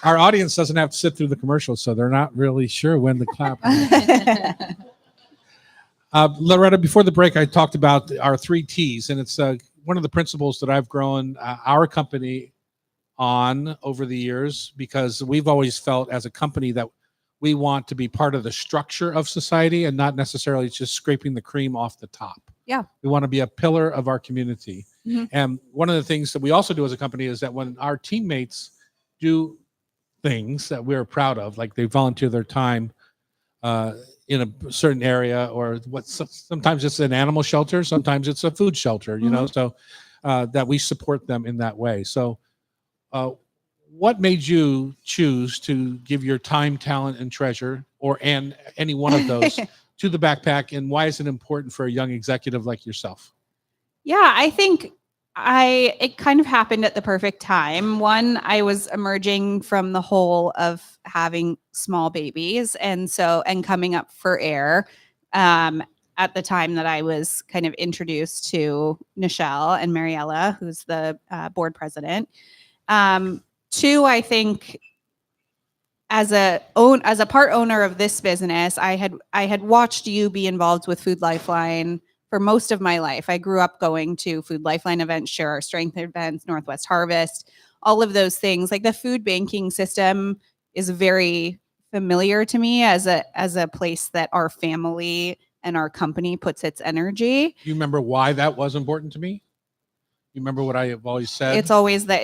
Our audience doesn't have to sit through the commercials, so they're not really sure when to clap. Loretta, before the break, I talked about our 3 T's, and it's one of the principles that I've grown our company on over the years, because we've always felt as a company that we want to be part of the structure of society and not necessarily just scraping the cream off the top.
Yeah.
We want to be a pillar of our community.
Mhm.
And one of the things that we also do as a company is that when our teammates do things that we're proud of, like they volunteer their time in a certain area, or sometimes it's an animal shelter, sometimes it's a food shelter, so that we support them in that way. So what made you choose to give your time, talent, and treasure, and any one of those to the backpack, and why is it important for a young executive like yourself?
Yeah, I think it kind of happened at the perfect time. One, I was emerging from the hole of having small babies and coming up for air at the time that I was kind of introduced to Nichelle and Mariella, who's the board president. 2, I think as a part owner of this business, I had watched you be involved with Food Lifeline for most of my life. I grew up going to Food Lifeline events, Share Our Strength events, Northwest Harvest, all of those things. Like the food banking system is very familiar to me as a place that our family and our company puts its energy.
Do you remember why that was important to me? You remember what I have always said?
It's always that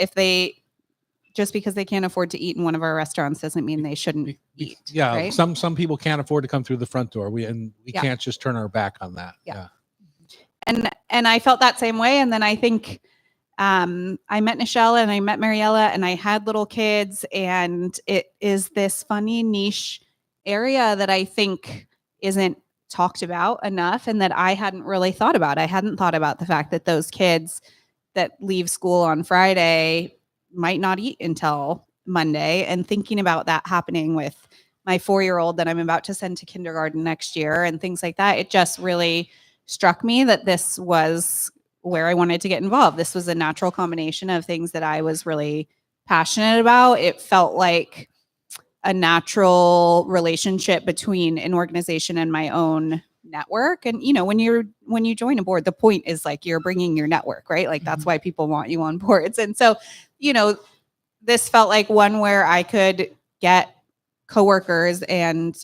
just because they can't afford to eat in one of our restaurants doesn't mean they shouldn't eat.
Yeah,
right?
some people can't afford to come through the front door. We
Yeah.
can't just turn our back on that.
Yeah. And I felt that same way. And then I think I met Nichelle and I met Mariella and I had little kids, and it is this funny niche area that I think isn't talked about enough and that I hadn't really thought about. I hadn't thought about the fact that those kids that leave school on Friday might not eat until Monday, and thinking about that happening with my 4-year-old that I'm about to send to kindergarten next year and things like that, it just really struck me that this was where I wanted to get involved. This was a natural combination of things that I was really passionate about. It felt like a natural relationship between an organization and my own network. And when you join a board, the point is like you're bringing your network, right? Like that's why people want you on boards. And so this felt like one where I could get coworkers and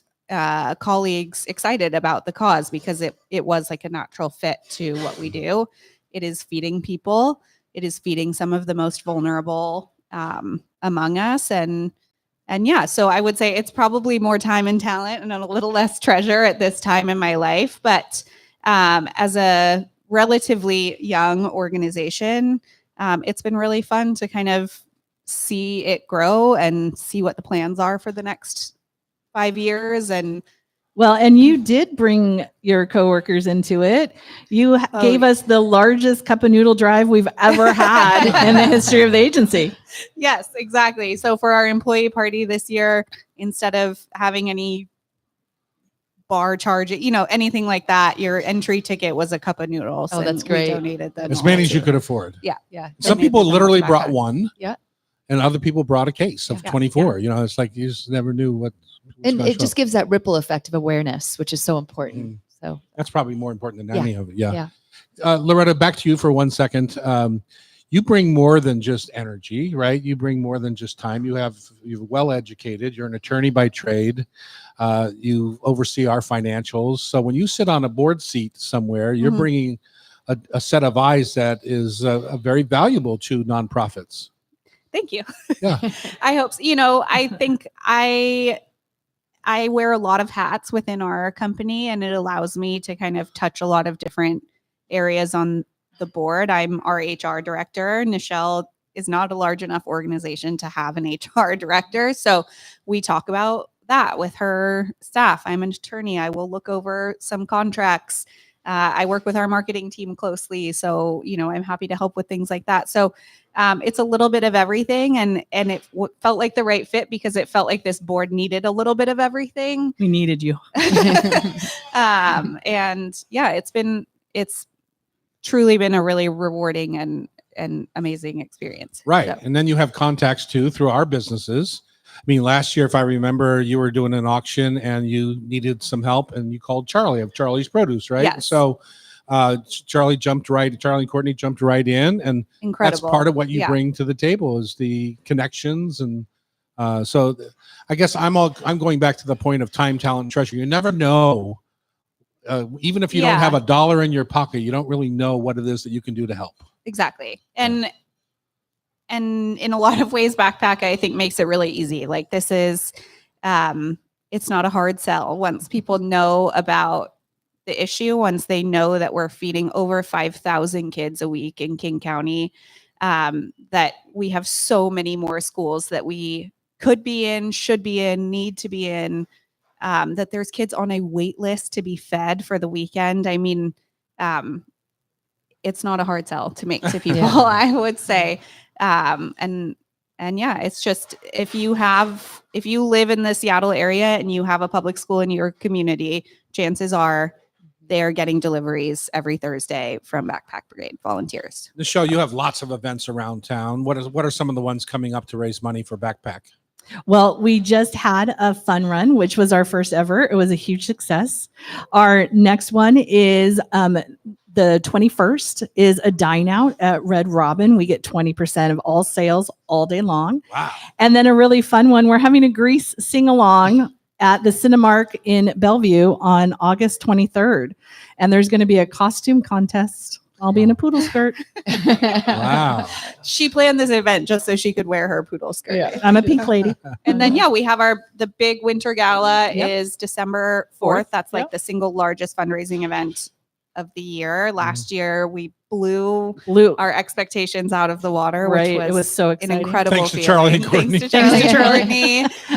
colleagues excited about the cause, because it was like a natural fit to what we do. It is feeding people. It is feeding some of the most vulnerable among us. And yeah, so I would say it's probably more time and talent and a little less treasure at this time in my life. But as a relatively young organization, it's been really fun to kind of see it grow and see what the plans are for the next 5 years. And
And you did bring your coworkers into it. You gave us the largest cup of noodle drive we've ever had in the history of the agency.
yes, exactly. So for our employee party this year, instead of having any bar charge, anything like that, your entry ticket was a cup of noodles.
Oh, that's
and
great.
We donated them
As
all
many as you
to-
could afford.
Yeah.
Some
donated
people
them all
literally
to
brought
Backpack.
one.
Yeah.
And other people brought a case of
Yeah.
24. It's like you just never knew what. was
And
gonna
it
show
just
up.
gives that ripple effect of awareness, which is so important. So
That's probably more important than
Yeah.
any of it. Yeah.
Yeah.
Loretta, back to you for 1 second. You bring more than just energy, right? You bring more than just time. You're well educated. You're an attorney by trade. You oversee our financials. So when you sit on a board seat somewhere, you're
Mhm.
bringing a set of eyes that is very valuable to nonprofits.
Thank you.
Yeah.
I hope so. I think I wear a lot of hats within our company, and it allows me to kind of touch a lot of different areas on the board. I'm our HR director. Nichelle is not a large enough organization to have an HR director. So we talk about that with her staff. I'm an attorney. I will look over some contracts. I work with our marketing team closely. So, I'm happy to help with things like that. So it's a little bit of everything. And it felt like the right fit because it felt like this board needed a little bit of everything.
We needed you.
And yeah, it's truly been a really rewarding and amazing experience.
Right.
So,
And then you have contacts too through our businesses. I mean, last year, if I remember, you were doing an auction and you needed some help and you called Charlie of Charlie's Produce, right?
Yes.
So Charlie and Courtney jumped right in. And
incredible.
that's part of what you
Yeah.
bring to the table is the connections. And I guess I'm going back to the point of time, talent, and treasure. You never know. Even if you don't
Yeah.
have $1 in your pocket, you don't really know what it is that you can do to help.
Exactly. And in a lot of ways, Backpack, I think, makes it really easy. Like this is, it's not a hard sell. Once people know about the issue, once they know that we're feeding over 5,000 kids a week in King County, that we have so many more schools that we could be in, should be in, need to be in, that there's kids on a wait list to be fed for the weekend. I mean, it's not a hard sell to make to people,
Yeah.
I would say. And yeah, it's just if you live in the Seattle area and you have a public school in your community, chances are they're getting deliveries every Thursday from Backpack Brigade volunteers.
Nichelle, you have lots of events around town. What are some of the ones coming up to raise money for Backpack?
Well, we just had a fun run, which was our first ever. It was a huge success. Our next one is the 21st is a dine out at Red Robin. We get 20% of all sales all day long.
Wow.
And then a really fun one, we're having a Grease sing along at the Cinemark in Bellevue on August 23rd. And there's going to be a costume contest. I'll be in a poodle skirt.
Wow.
She planned this event just so she could wear her poodle skirt.
Yeah.
I'm a pink lady.
And then, yeah, we have the big winter gala
Yep.
is December 4th.
Fourth,
That's like
yep.
the single largest fundraising event of the year. Last year, we blew
Blue.
our expectations out of the water,
Right.
which
It was so
an
exciting.
incredible
Thanks to
feeling.
Charlie and Courtney.
Thanks to Charlie and
Thanks to Charlie.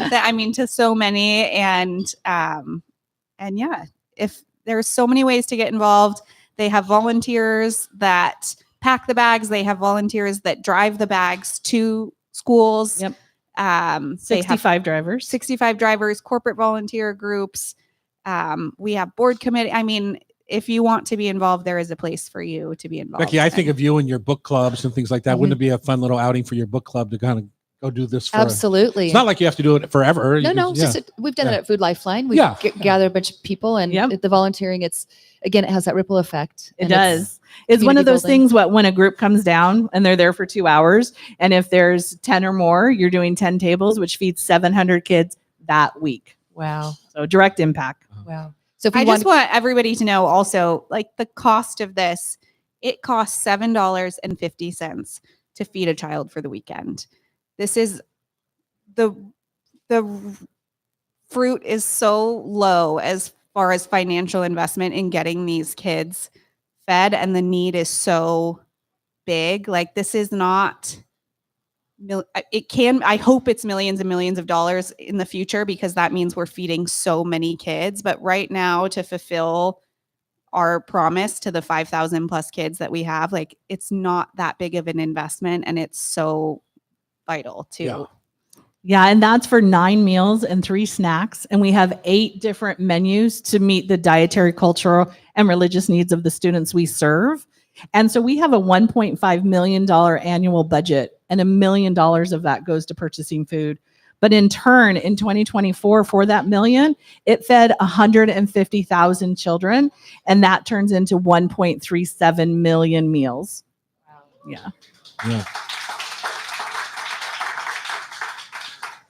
Courtney. I mean, to so many. And yeah, if there's so many ways to get involved, they have volunteers that pack the bags. They have volunteers that drive the bags to schools.
Yep.
They have
65 drivers.
65 drivers, corporate volunteer groups. We have board committee. I mean, if you want to be involved, there is a place for you to be involved.
Becky, I think
in.
of you and your book clubs and things like that.
Mhm.
Wouldn't it be a fun little outing for your book club to kind of go do this for?
Absolutely.
It's not like you have to do it forever.
No,
You
no.
can-
It's just we've done
Yeah.
it at Food Lifeline. We
Yeah.
gather a bunch of people, and
Yep.
the volunteering. It's again, it has that ripple effect.
It
and it's-
does. It's one of
community
those
building.
things when a group comes down and they're there for 2 hours. And if there's 10 or more, you're doing 10 tables, which feeds 700 kids that week.
Wow,
So direct impact.
wow. So if
I
we
just
want,
want everybody to know also, like the cost of this, it costs $7.50 to feed a child for the weekend. This is the fruit is so low as far as financial investment in getting these kids fed, and the need is so big. Like this is not I hope it's millions and millions of dollars in the future, because that means we're feeding so many kids. But right now, to fulfill our promise to the 5,000 plus kids that we have, like it's not that big of an investment, and it's so vital to
Yeah.
Yeah, and that's for 9 meals and 3 snacks. And we have 8 different menus to meet the dietary, cultural, and religious needs of the students we serve. And so we have a $1.5 million annual budget, and $1 million of that goes to purchasing food. But in turn, in 2024, for that million, it fed 150,000 children, and that turns into 1.37 million meals. Yeah.
Yeah.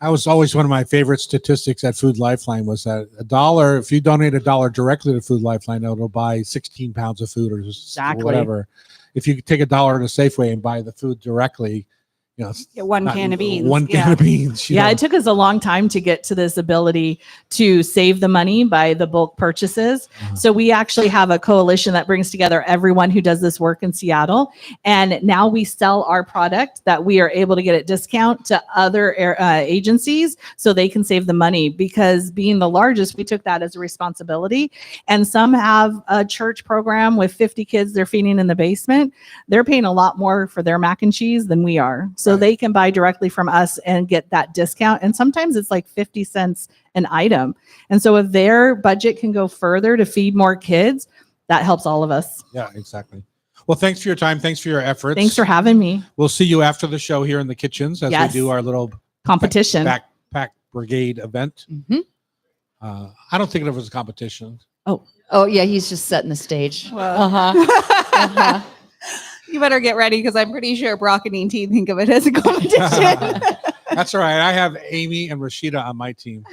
That was always one of my favorite statistics at Food Lifeline was that $1, if you donate $1 directly to Food Lifeline, it'll buy 16 pounds of food or
Exactly.
whatever. If you take $1 to Safeway and buy the food directly, you know, it's
get one
not-
can of beans.
One can of beans. you
Yeah,
know.
it took us a long time to get to this ability to save the money by the bulk purchases.
Uh-huh.
So we actually have a coalition that brings together everyone who does this work in Seattle. And now we sell our product that we are able to get at discount to other agencies so they can save the money, because being the largest, we took that as a responsibility. And some have a church program with 50 kids they're feeding in the basement. They're paying a lot more for their mac and cheese than we are. So
Right.
they can buy directly from us and get that discount. And sometimes it's like 50 cents an item. And so if their budget can go further to feed more kids, that helps all of us.
Yeah, exactly. Well, thanks for your time. Thanks for your efforts.
Thanks for having me.
We'll see you after the show here in the kitchens as
Yes.
we do our little
Competition.
backpack brigade event.
Mhm.
I don't think of it as a competition.
oh yeah, he's just setting the stage.
Well,
Uh-huh.
you better get ready, because I'm pretty sure Brock and ET think of it as a competition.
That's all right. I have Amy and Rashida on my team.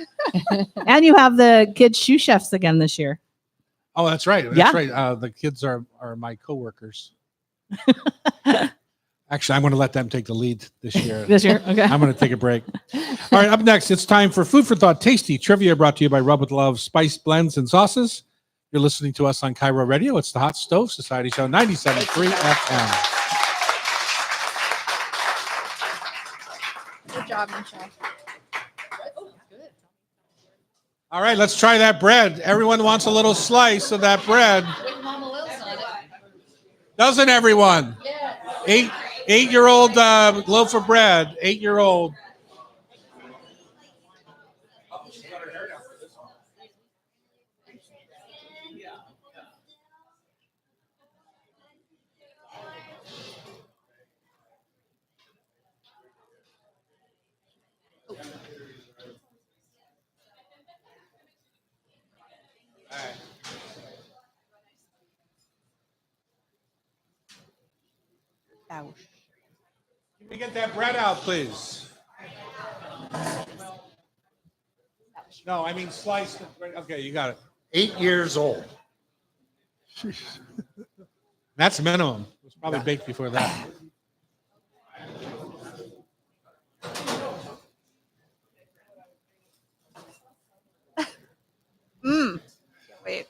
And you have the kids shoe chefs again this year.
Oh, that's right. That's
Yeah.
right. The kids are my coworkers. Actually, I'm going to let them take the lead this year.
This year? Okay.
I'm going to take a break. All right, up next, it's time for Food for Thought Tasty Trivia, brought to you by Rub with Love Spice Blends and Sauces. You're listening to us on Cairo Radio. It's the Hot Stove Society Show, 97.3 FM.
Good job, Michelle.
All right, let's try that bread. Everyone wants a little slice of that bread. Doesn't everyone? 8-year-old loaf of bread. 8-year-old. Can we get that bread out, please? No, I mean sliced. Okay, you got it.
8 years old.
That's minimum. It was probably baked before that.
Wait.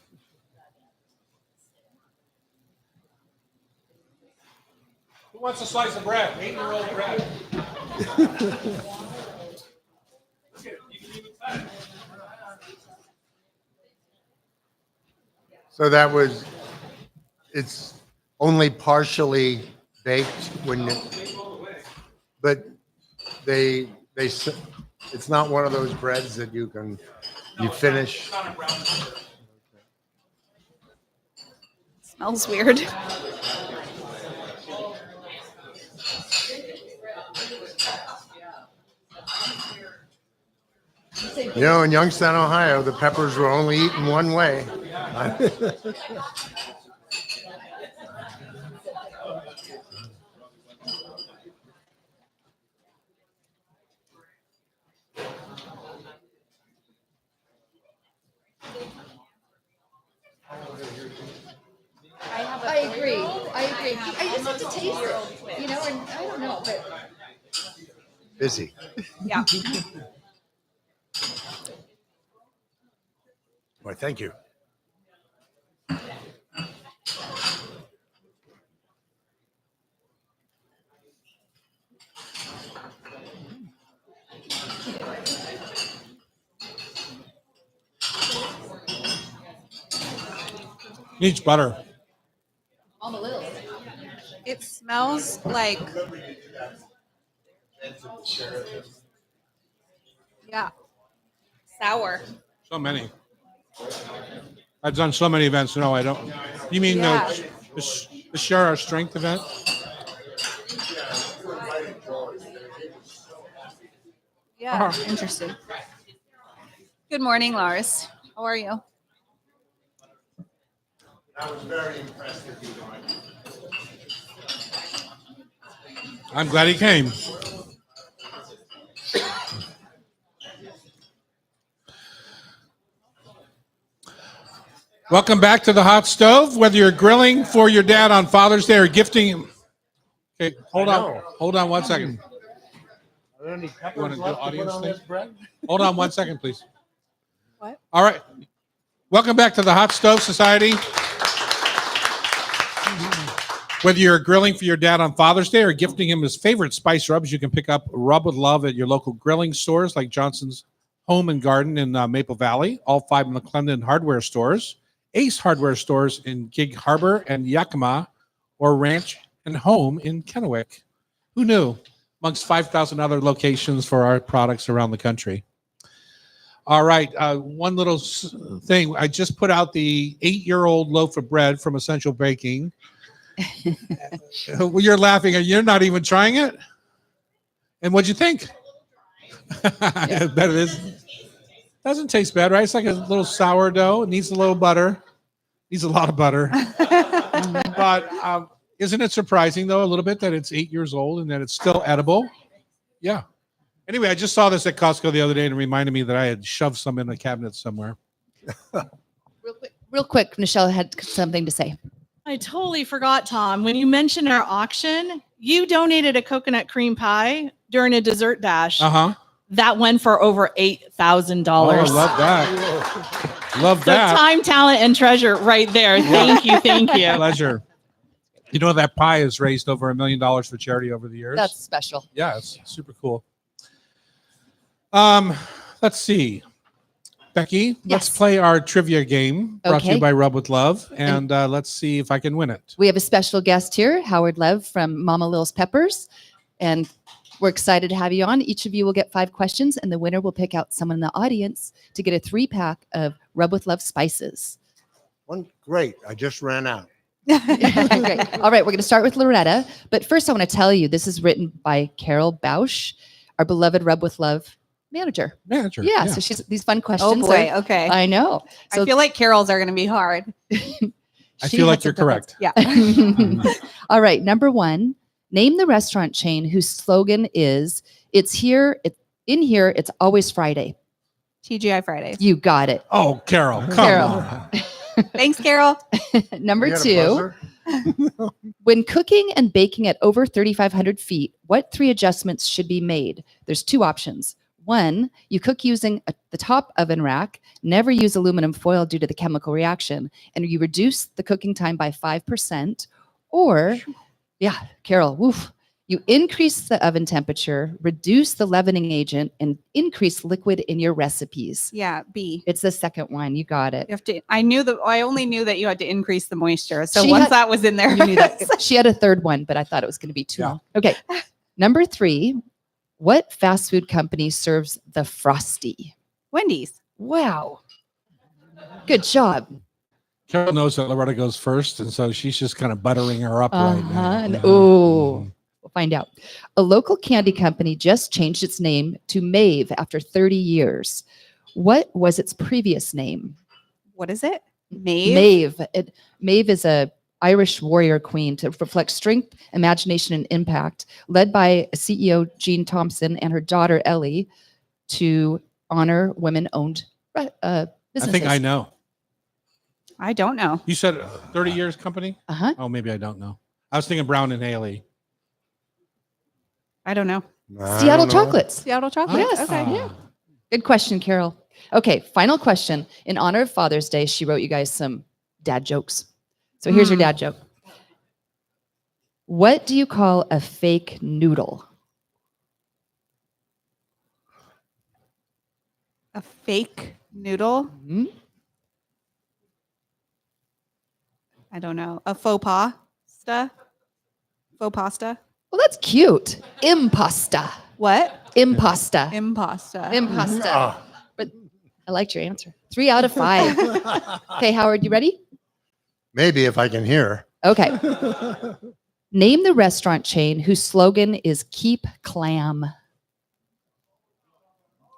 Who wants a slice of bread? 8-year-old bread.
So that was, it's only partially baked when, but It's not one of those breads that you finish.
Smells weird.
You know, in Youngstown, Ohio, the peppers were only eaten one way.
I agree. I just have to taste it, you know, and I don't know, but
Busy.
Yeah.
Why, thank you.
Needs butter.
Mama Lil.
It smells like. Yeah. Sour.
So many. I've done so many events. No, I don't. You mean
Yeah.
the Share Our Strength event?
Yeah. Interesting. Good morning, Lars. How are you?
I was very impressed with you, Mike.
I'm glad he came. Welcome back to the hot stove. Whether you're grilling for your dad on Father's Day or gifting him. Okay, hold on 1 second.
Are there any
You
peppers
wanna do
left to put
audience
on
thing?
this bread?
Hold on 1 second, please.
What?
All right. Welcome back to the Hot Stove Society. Whether you're grilling for your dad on Father's Day or gifting him his favorite spice rubs, you can pick up Rub with Love at your local grilling stores like Johnson's Home and Garden in Maple Valley, all 5 McClendon hardware stores, Ace hardware stores in Gig Harbor and Yakima, or Ranch and Home in Kennewick. Who knew? Amongst 5,000 other locations for our products around the country. All right, one little thing. I just put out the 8-year-old loaf of bread from Essential Baking. Well, you're laughing. You're not even trying it? And what'd you think? I bet it is. Doesn't taste bad, right? It's like a little sourdough. It needs a little butter. Needs a lot of butter. But isn't it surprising, though, a little bit that it's 8 years old and that it's still edible? Yeah. Anyway, I just saw this at Costco the other day and it reminded me that I had shoved some in a cabinet somewhere.
Real quick, Michelle had something to say.
I totally forgot, Tom. When you mentioned our auction, you donated a coconut cream pie during a dessert dash.
Uh-huh.
That went for over $8,000.
Oh, I love that. Love
So
that.
time, talent, and treasure right there. Thank you. Thank you.
Pleasure. You know, that pie has raised over $1 million for charity over the years.
That's special.
Yeah, it's super cool. Let's see. Becky, let's
Yes.
play our trivia game brought to you
Okay.
by Rub with Love. And let's see if I can win it.
We have a special guest here, Howard Lev from Mama Lil's Peppers. And we're excited to have you on. Each of you will get 5 questions, and the winner will pick out someone in the audience to get a 3-pack of Rub with Love spices.
Great. I just ran out.
Great. All right, we're going to start with Loretta. But first, I want to tell you this is written by Carol Bausch, our beloved Rub with Love manager.
Manager.
Yeah, so she's these fun
Oh
questions.
boy. Okay.
I know. So
I feel like Carol's are going to be hard.
I
she
feel
had
like you're
some
correct.
Yeah.
All right, number 1, name the restaurant chain whose slogan is "It's here, in here, it's always Friday."
TGI Fridays.
You got it.
Oh, Carol. Come
Carol.
on.
Thanks, Carol.
Number
You got a
2,
buzzer?
when cooking and baking at over 3,500 feet, what 3 adjustments should be made? There's 2 options. 1, you cook using the top oven rack, never use aluminum foil due to the chemical reaction, and you reduce the cooking time by 5%. Or, yeah, Carol, woof, you increase the oven temperature, reduce the leavening agent, and increase liquid in your recipes.
Yeah, B.
It's the second one. You got it.
You have to. I only knew that you had to increase the moisture. So
She
once
had-
that was in there,
You knew that. She had a third one, but I thought it was going to be too
Yeah.
long. Okay. Number 3, What fast food company serves the Frosty?
Wendy's.
Wow. Good job.
Carol knows that Loretta goes first, and so she's just kind of buttering her up right now. Yeah.
Oh, we'll find out. A local candy company just changed its name to Mave after 30 years. What was its previous name?
What is it? Maeve?
Maeve. Maeve is a Irish warrior queen to reflect strength, imagination, and impact, led by CEO Jean Thompson and her daughter Ellie to honor women-owned
I
businesses.
think I know.
I don't know.
You said 30 years company?
Uh-huh.
Oh, maybe I don't know. I was thinking Brown and Haley.
I don't know.
I
Seattle
don't know.
Chocolates.
Seattle chocolate.
Yes.
Okay.
Yeah. Good question, Carol. Okay, final question. In honor of Father's Day, she wrote you guys some dad jokes. So here's your dad joke. What do you call a fake noodle?
A fake noodle.
Hmm?
I don't know. A faux pasta. Faux pasta.
Well, that's cute. Impasta.
What?
Impasta.
Impasta.
Impasta.
Ah.
But I liked your answer. 3 out of 5. Okay, Howard, you ready?
Maybe if I can hear.
Okay. Name the restaurant chain whose slogan is Keep Clam.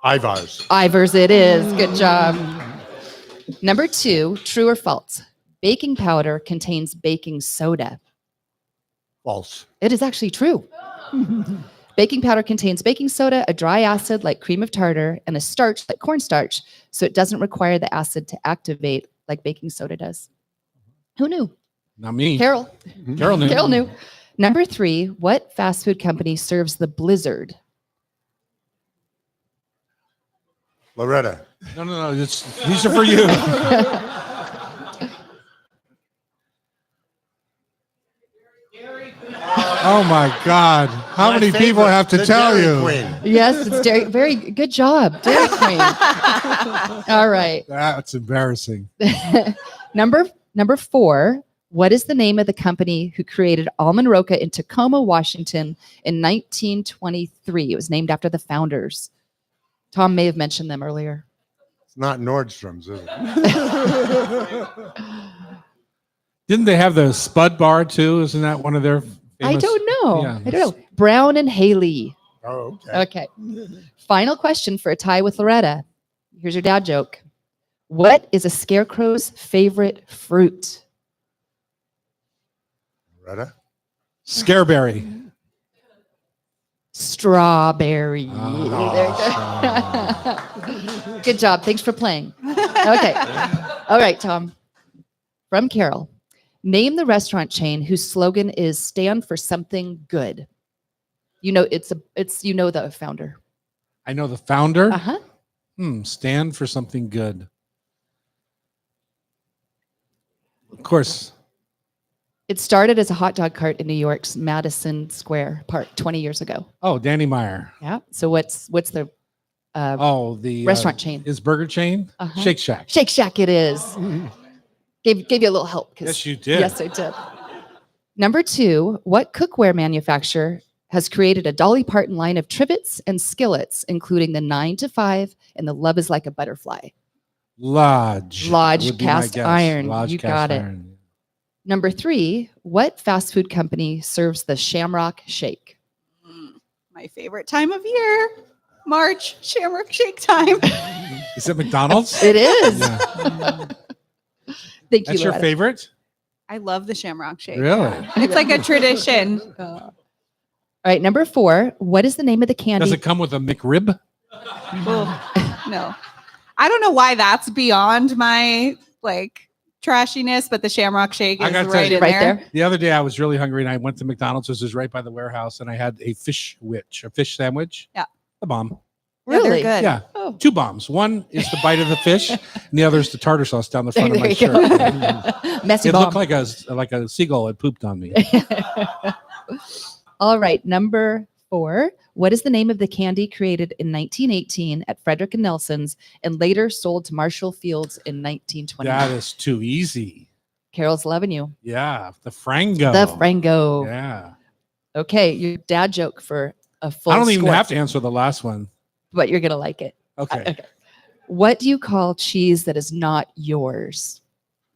Ivar's.
Ivers it is. Good job. Number 2, true or false? Baking powder contains baking soda.
False.
It is actually true. Baking powder contains baking soda, a dry acid like cream of tartar, and a starch like cornstarch, so it doesn't require the acid to activate like baking soda does. Who knew?
Not me.
Carol.
Carol knew.
Carol knew. Number 3, what fast food company serves the Blizzard?
Loretta.
No. These are for you. Oh my God! How
My
many people
favorite,
have to
the
tell
Dairy
you?
Queen.
Yes, it's Dairy. Very good job, Dairy Queen. All right.
That's embarrassing.
Number 4, what is the name of the company who created Almond Roca in Tacoma, Washington in 1923? It was named after the founders. Tom may have mentioned them earlier.
It's not Nordstrom's, is it?
Didn't they have the Spud Bar too? Isn't that one of their?
I
Famous?
don't know.
Yeah.
I don't know. Brown and Haley.
Oh, okay.
Okay. Final question for a tie with Loretta. Here's your dad joke. What is a scarecrow's favorite fruit?
Loretta.
Scareberry.
Strawberry.
Oh,
There you go. Good job. Thanks for playing. Okay. All right, Tom. From Carol. Name the restaurant chain whose slogan is "Stand for something good." You know it's the founder.
I know the founder.
Uh-huh.
Stand for something good. Of course.
It started as a hot dog cart in New York's Madison Square Park 20 years ago.
Oh, Danny Meyer.
Yeah. So what's the
The
restaurant chain?
Is burger chain
Uh-huh.
Shake Shack.
Shake Shack it is. Gave you a little help. 'Cause-
Yes, you did.
Yes, I did. Number 2, what cookware manufacturer has created a Dolly Parton line of trivets and skillets, including the 9 to 5 and the Love is Like a Butterfly?
Lodge.
Lodge
would be my
Cast
guess.
Iron.
Lodge
You
Cast
got it.
Iron.
Number 3, what fast food company serves the Shamrock Shake?
My favorite time of year. March, Shamrock Shake time.
Is it McDonald's?
It is.
Yeah.
Thank
That's
you,
your
Loretta.
favorite?
I love the Shamrock Shake.
Really?
It's like a tradition.
All right, number 4, what is the name of the candy?
Does it come with a McRib?
No. I don't know why that's beyond my trashiness, but the Shamrock Shake
I
is
gotta tell
right
you-
in
right
there.
there.
The other day I was really hungry and I went to McDonald's. This is right by the warehouse, and I had a fish sandwich.
Yeah.
A bomb.
Yeah, they're
Really?
good.
Yeah.
Oh.
2 bombs. One is the bite of the fish, and the other is the tartar sauce down the front of
There
my
you go.
shirt.
Messy
It
bomb.
looked like a seagull had pooped on me.
All right, number 4. What is the name of the candy created in 1918 at Frederick and Nelson's and later sold to Marshall Fields in 1920?
That is too easy.
Carol's loving you.
Yeah. The Frango.
The Frango.
Yeah.
Okay, your dad joke for a full
I don't even
score,
have to answer the last one.
but you're going to like it.
Okay.
What do you call cheese that is not yours?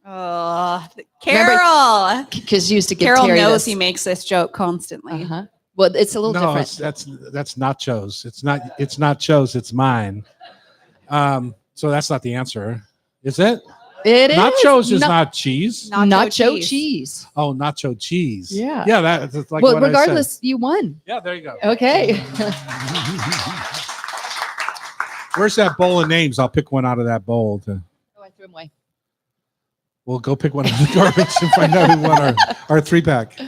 Oh,
Remember-
Carol.
Because you used to give
Carol
Terry
knows
this.
he makes this joke constantly.
Uh-huh. Well, it's a little
No,
different.
that's nachos. It's not Joe's. It's mine. So that's not the answer, is it?
It is
Nachos is
na-
not cheese.
Nacho
nacho
cheese.
Oh, nacho cheese.
Yeah.
Yeah, that's like
well,
what I
regardless, you won.
said. Yeah, there you go.
Okay.
Where's that bowl of names? I'll pick one out of that bowl.
I threw them away.
We'll go pick one out of the garbage and find out who won our 3-pack.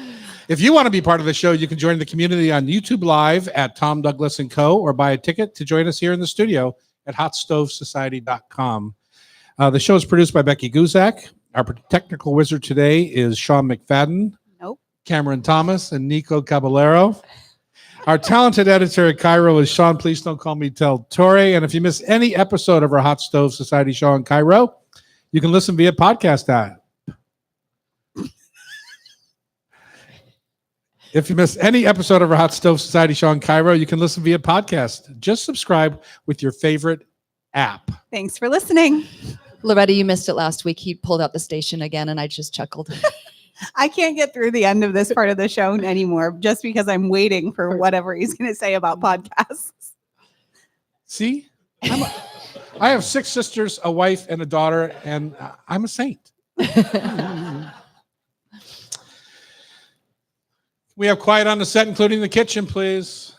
If you want to be part of the show, you can join the community on YouTube Live at Tom Douglas & Co. or buy a ticket to join us here in the studio at hotstovesociety.com. The show is produced by Becky Guzak. Our technical wizard today is Sean McFadden,
Nope.
Cameron Thomas, and Nico Caballero. Our talented editor at Cairo is Sean. Please don't call me Del Torre. And if you miss any episode of our Hot Stove Society show in Cairo, you can listen via podcast app. If you miss any episode of our Hot Stove Society show in Cairo, you can listen via podcast. Just subscribe with your favorite app.
Thanks for listening.
Loretta, you missed it last week. He pulled out the station again, and I just chuckled.
I can't get through the end of this part of the show anymore just because I'm waiting for whatever he's going to say about podcasts.
See? I have 6 sisters, a wife, and a daughter, and I'm a saint. We have quiet on the set, including the kitchen, please.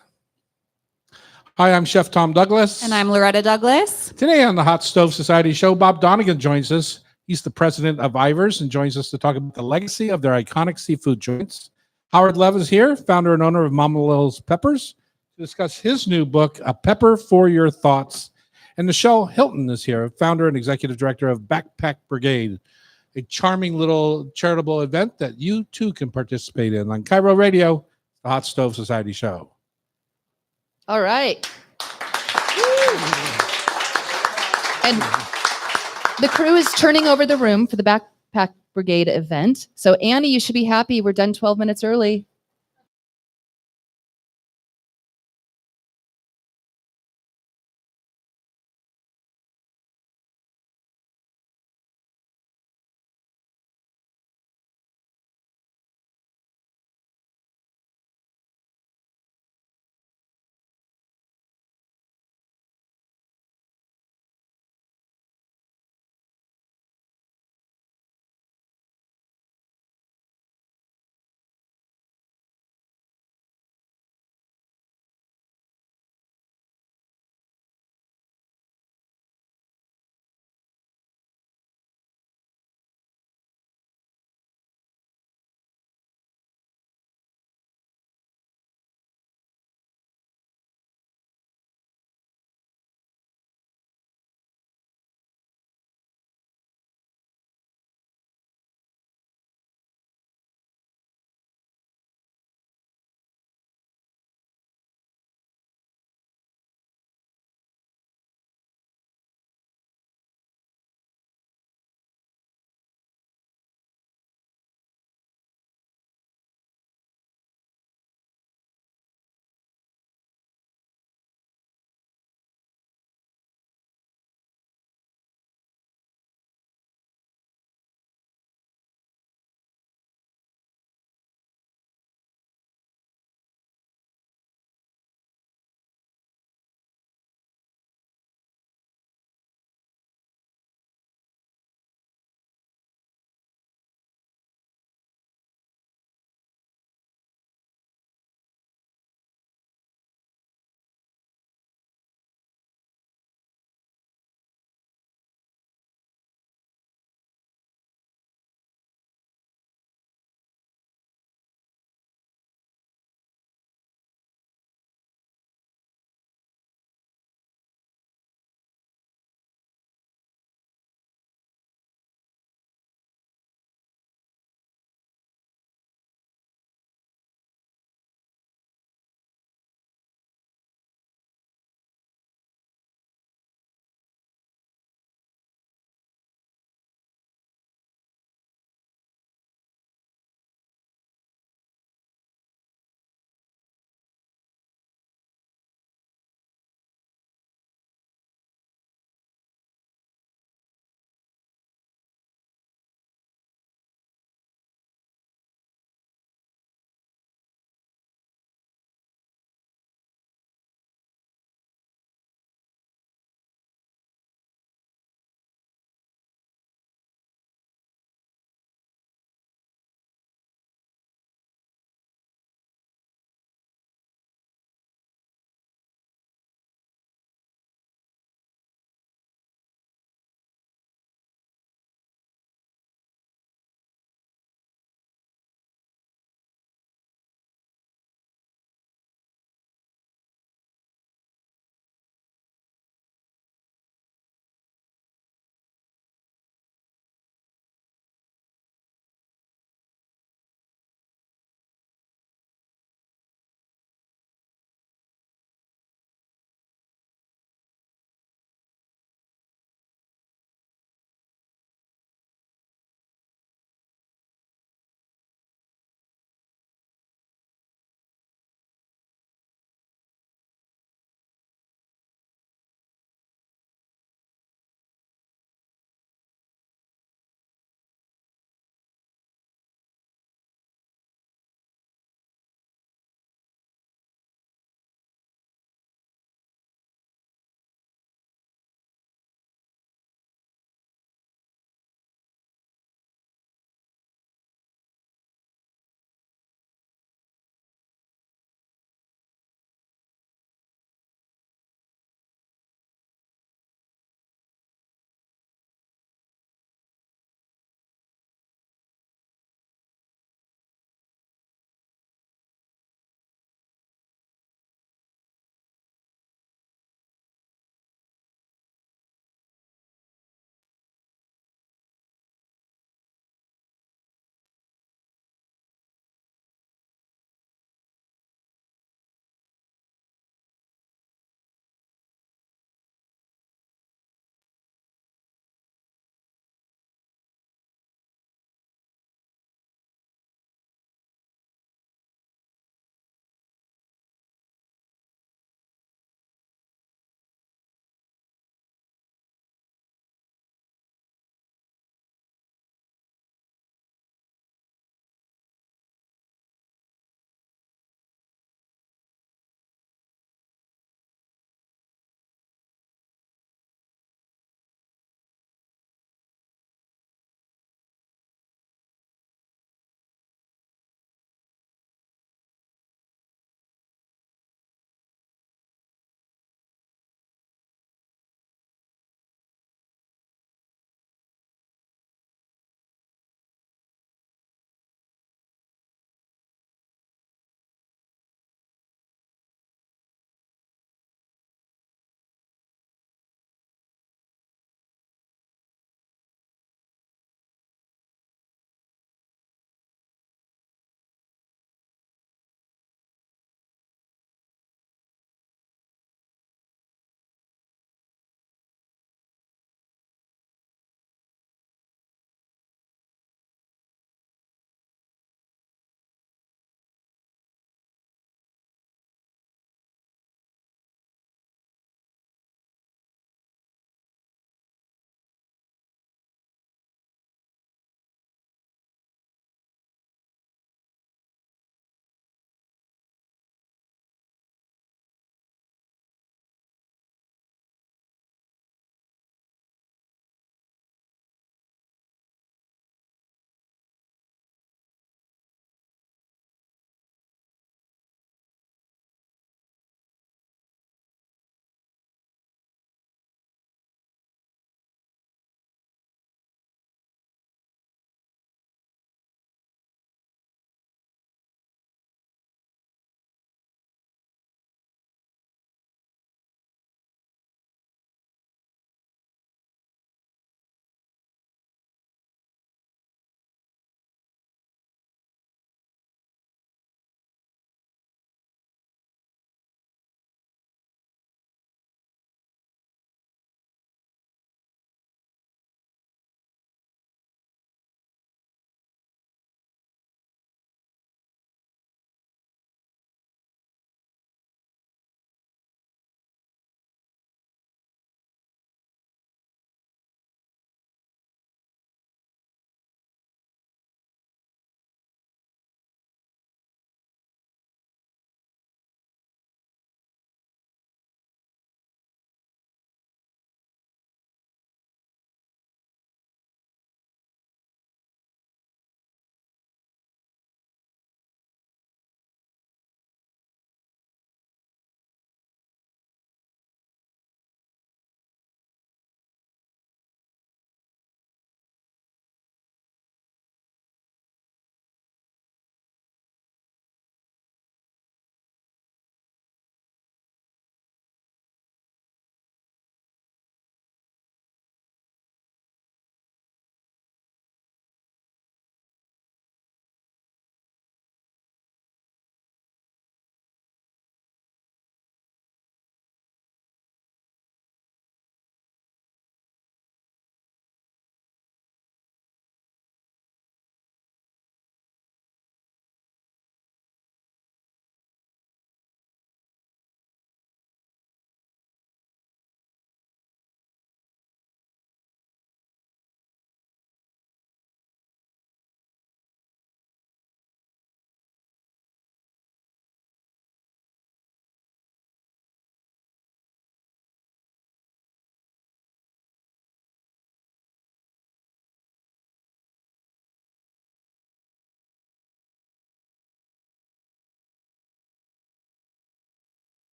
Hi, I'm Chef Tom Douglas.
And I'm Loretta Douglas.
Today on the Hot Stove Society show, Bob Donegan joins us. He's the president of Ivers and joins us to talk about the legacy of their iconic seafood joints. Howard Lev is here, founder and owner of Mama Lil's Peppers, to discuss his new book, A Pepper for Your Thoughts. And Michelle Hilton is here, founder and executive director of Backpack Brigade, a charming little charitable event that you too can participate in on Cairo Radio, the Hot Stove Society show.
All right. And the crew is turning over the room for the Backpack Brigade event. So Annie, you should be happy. We're done 12 minutes early.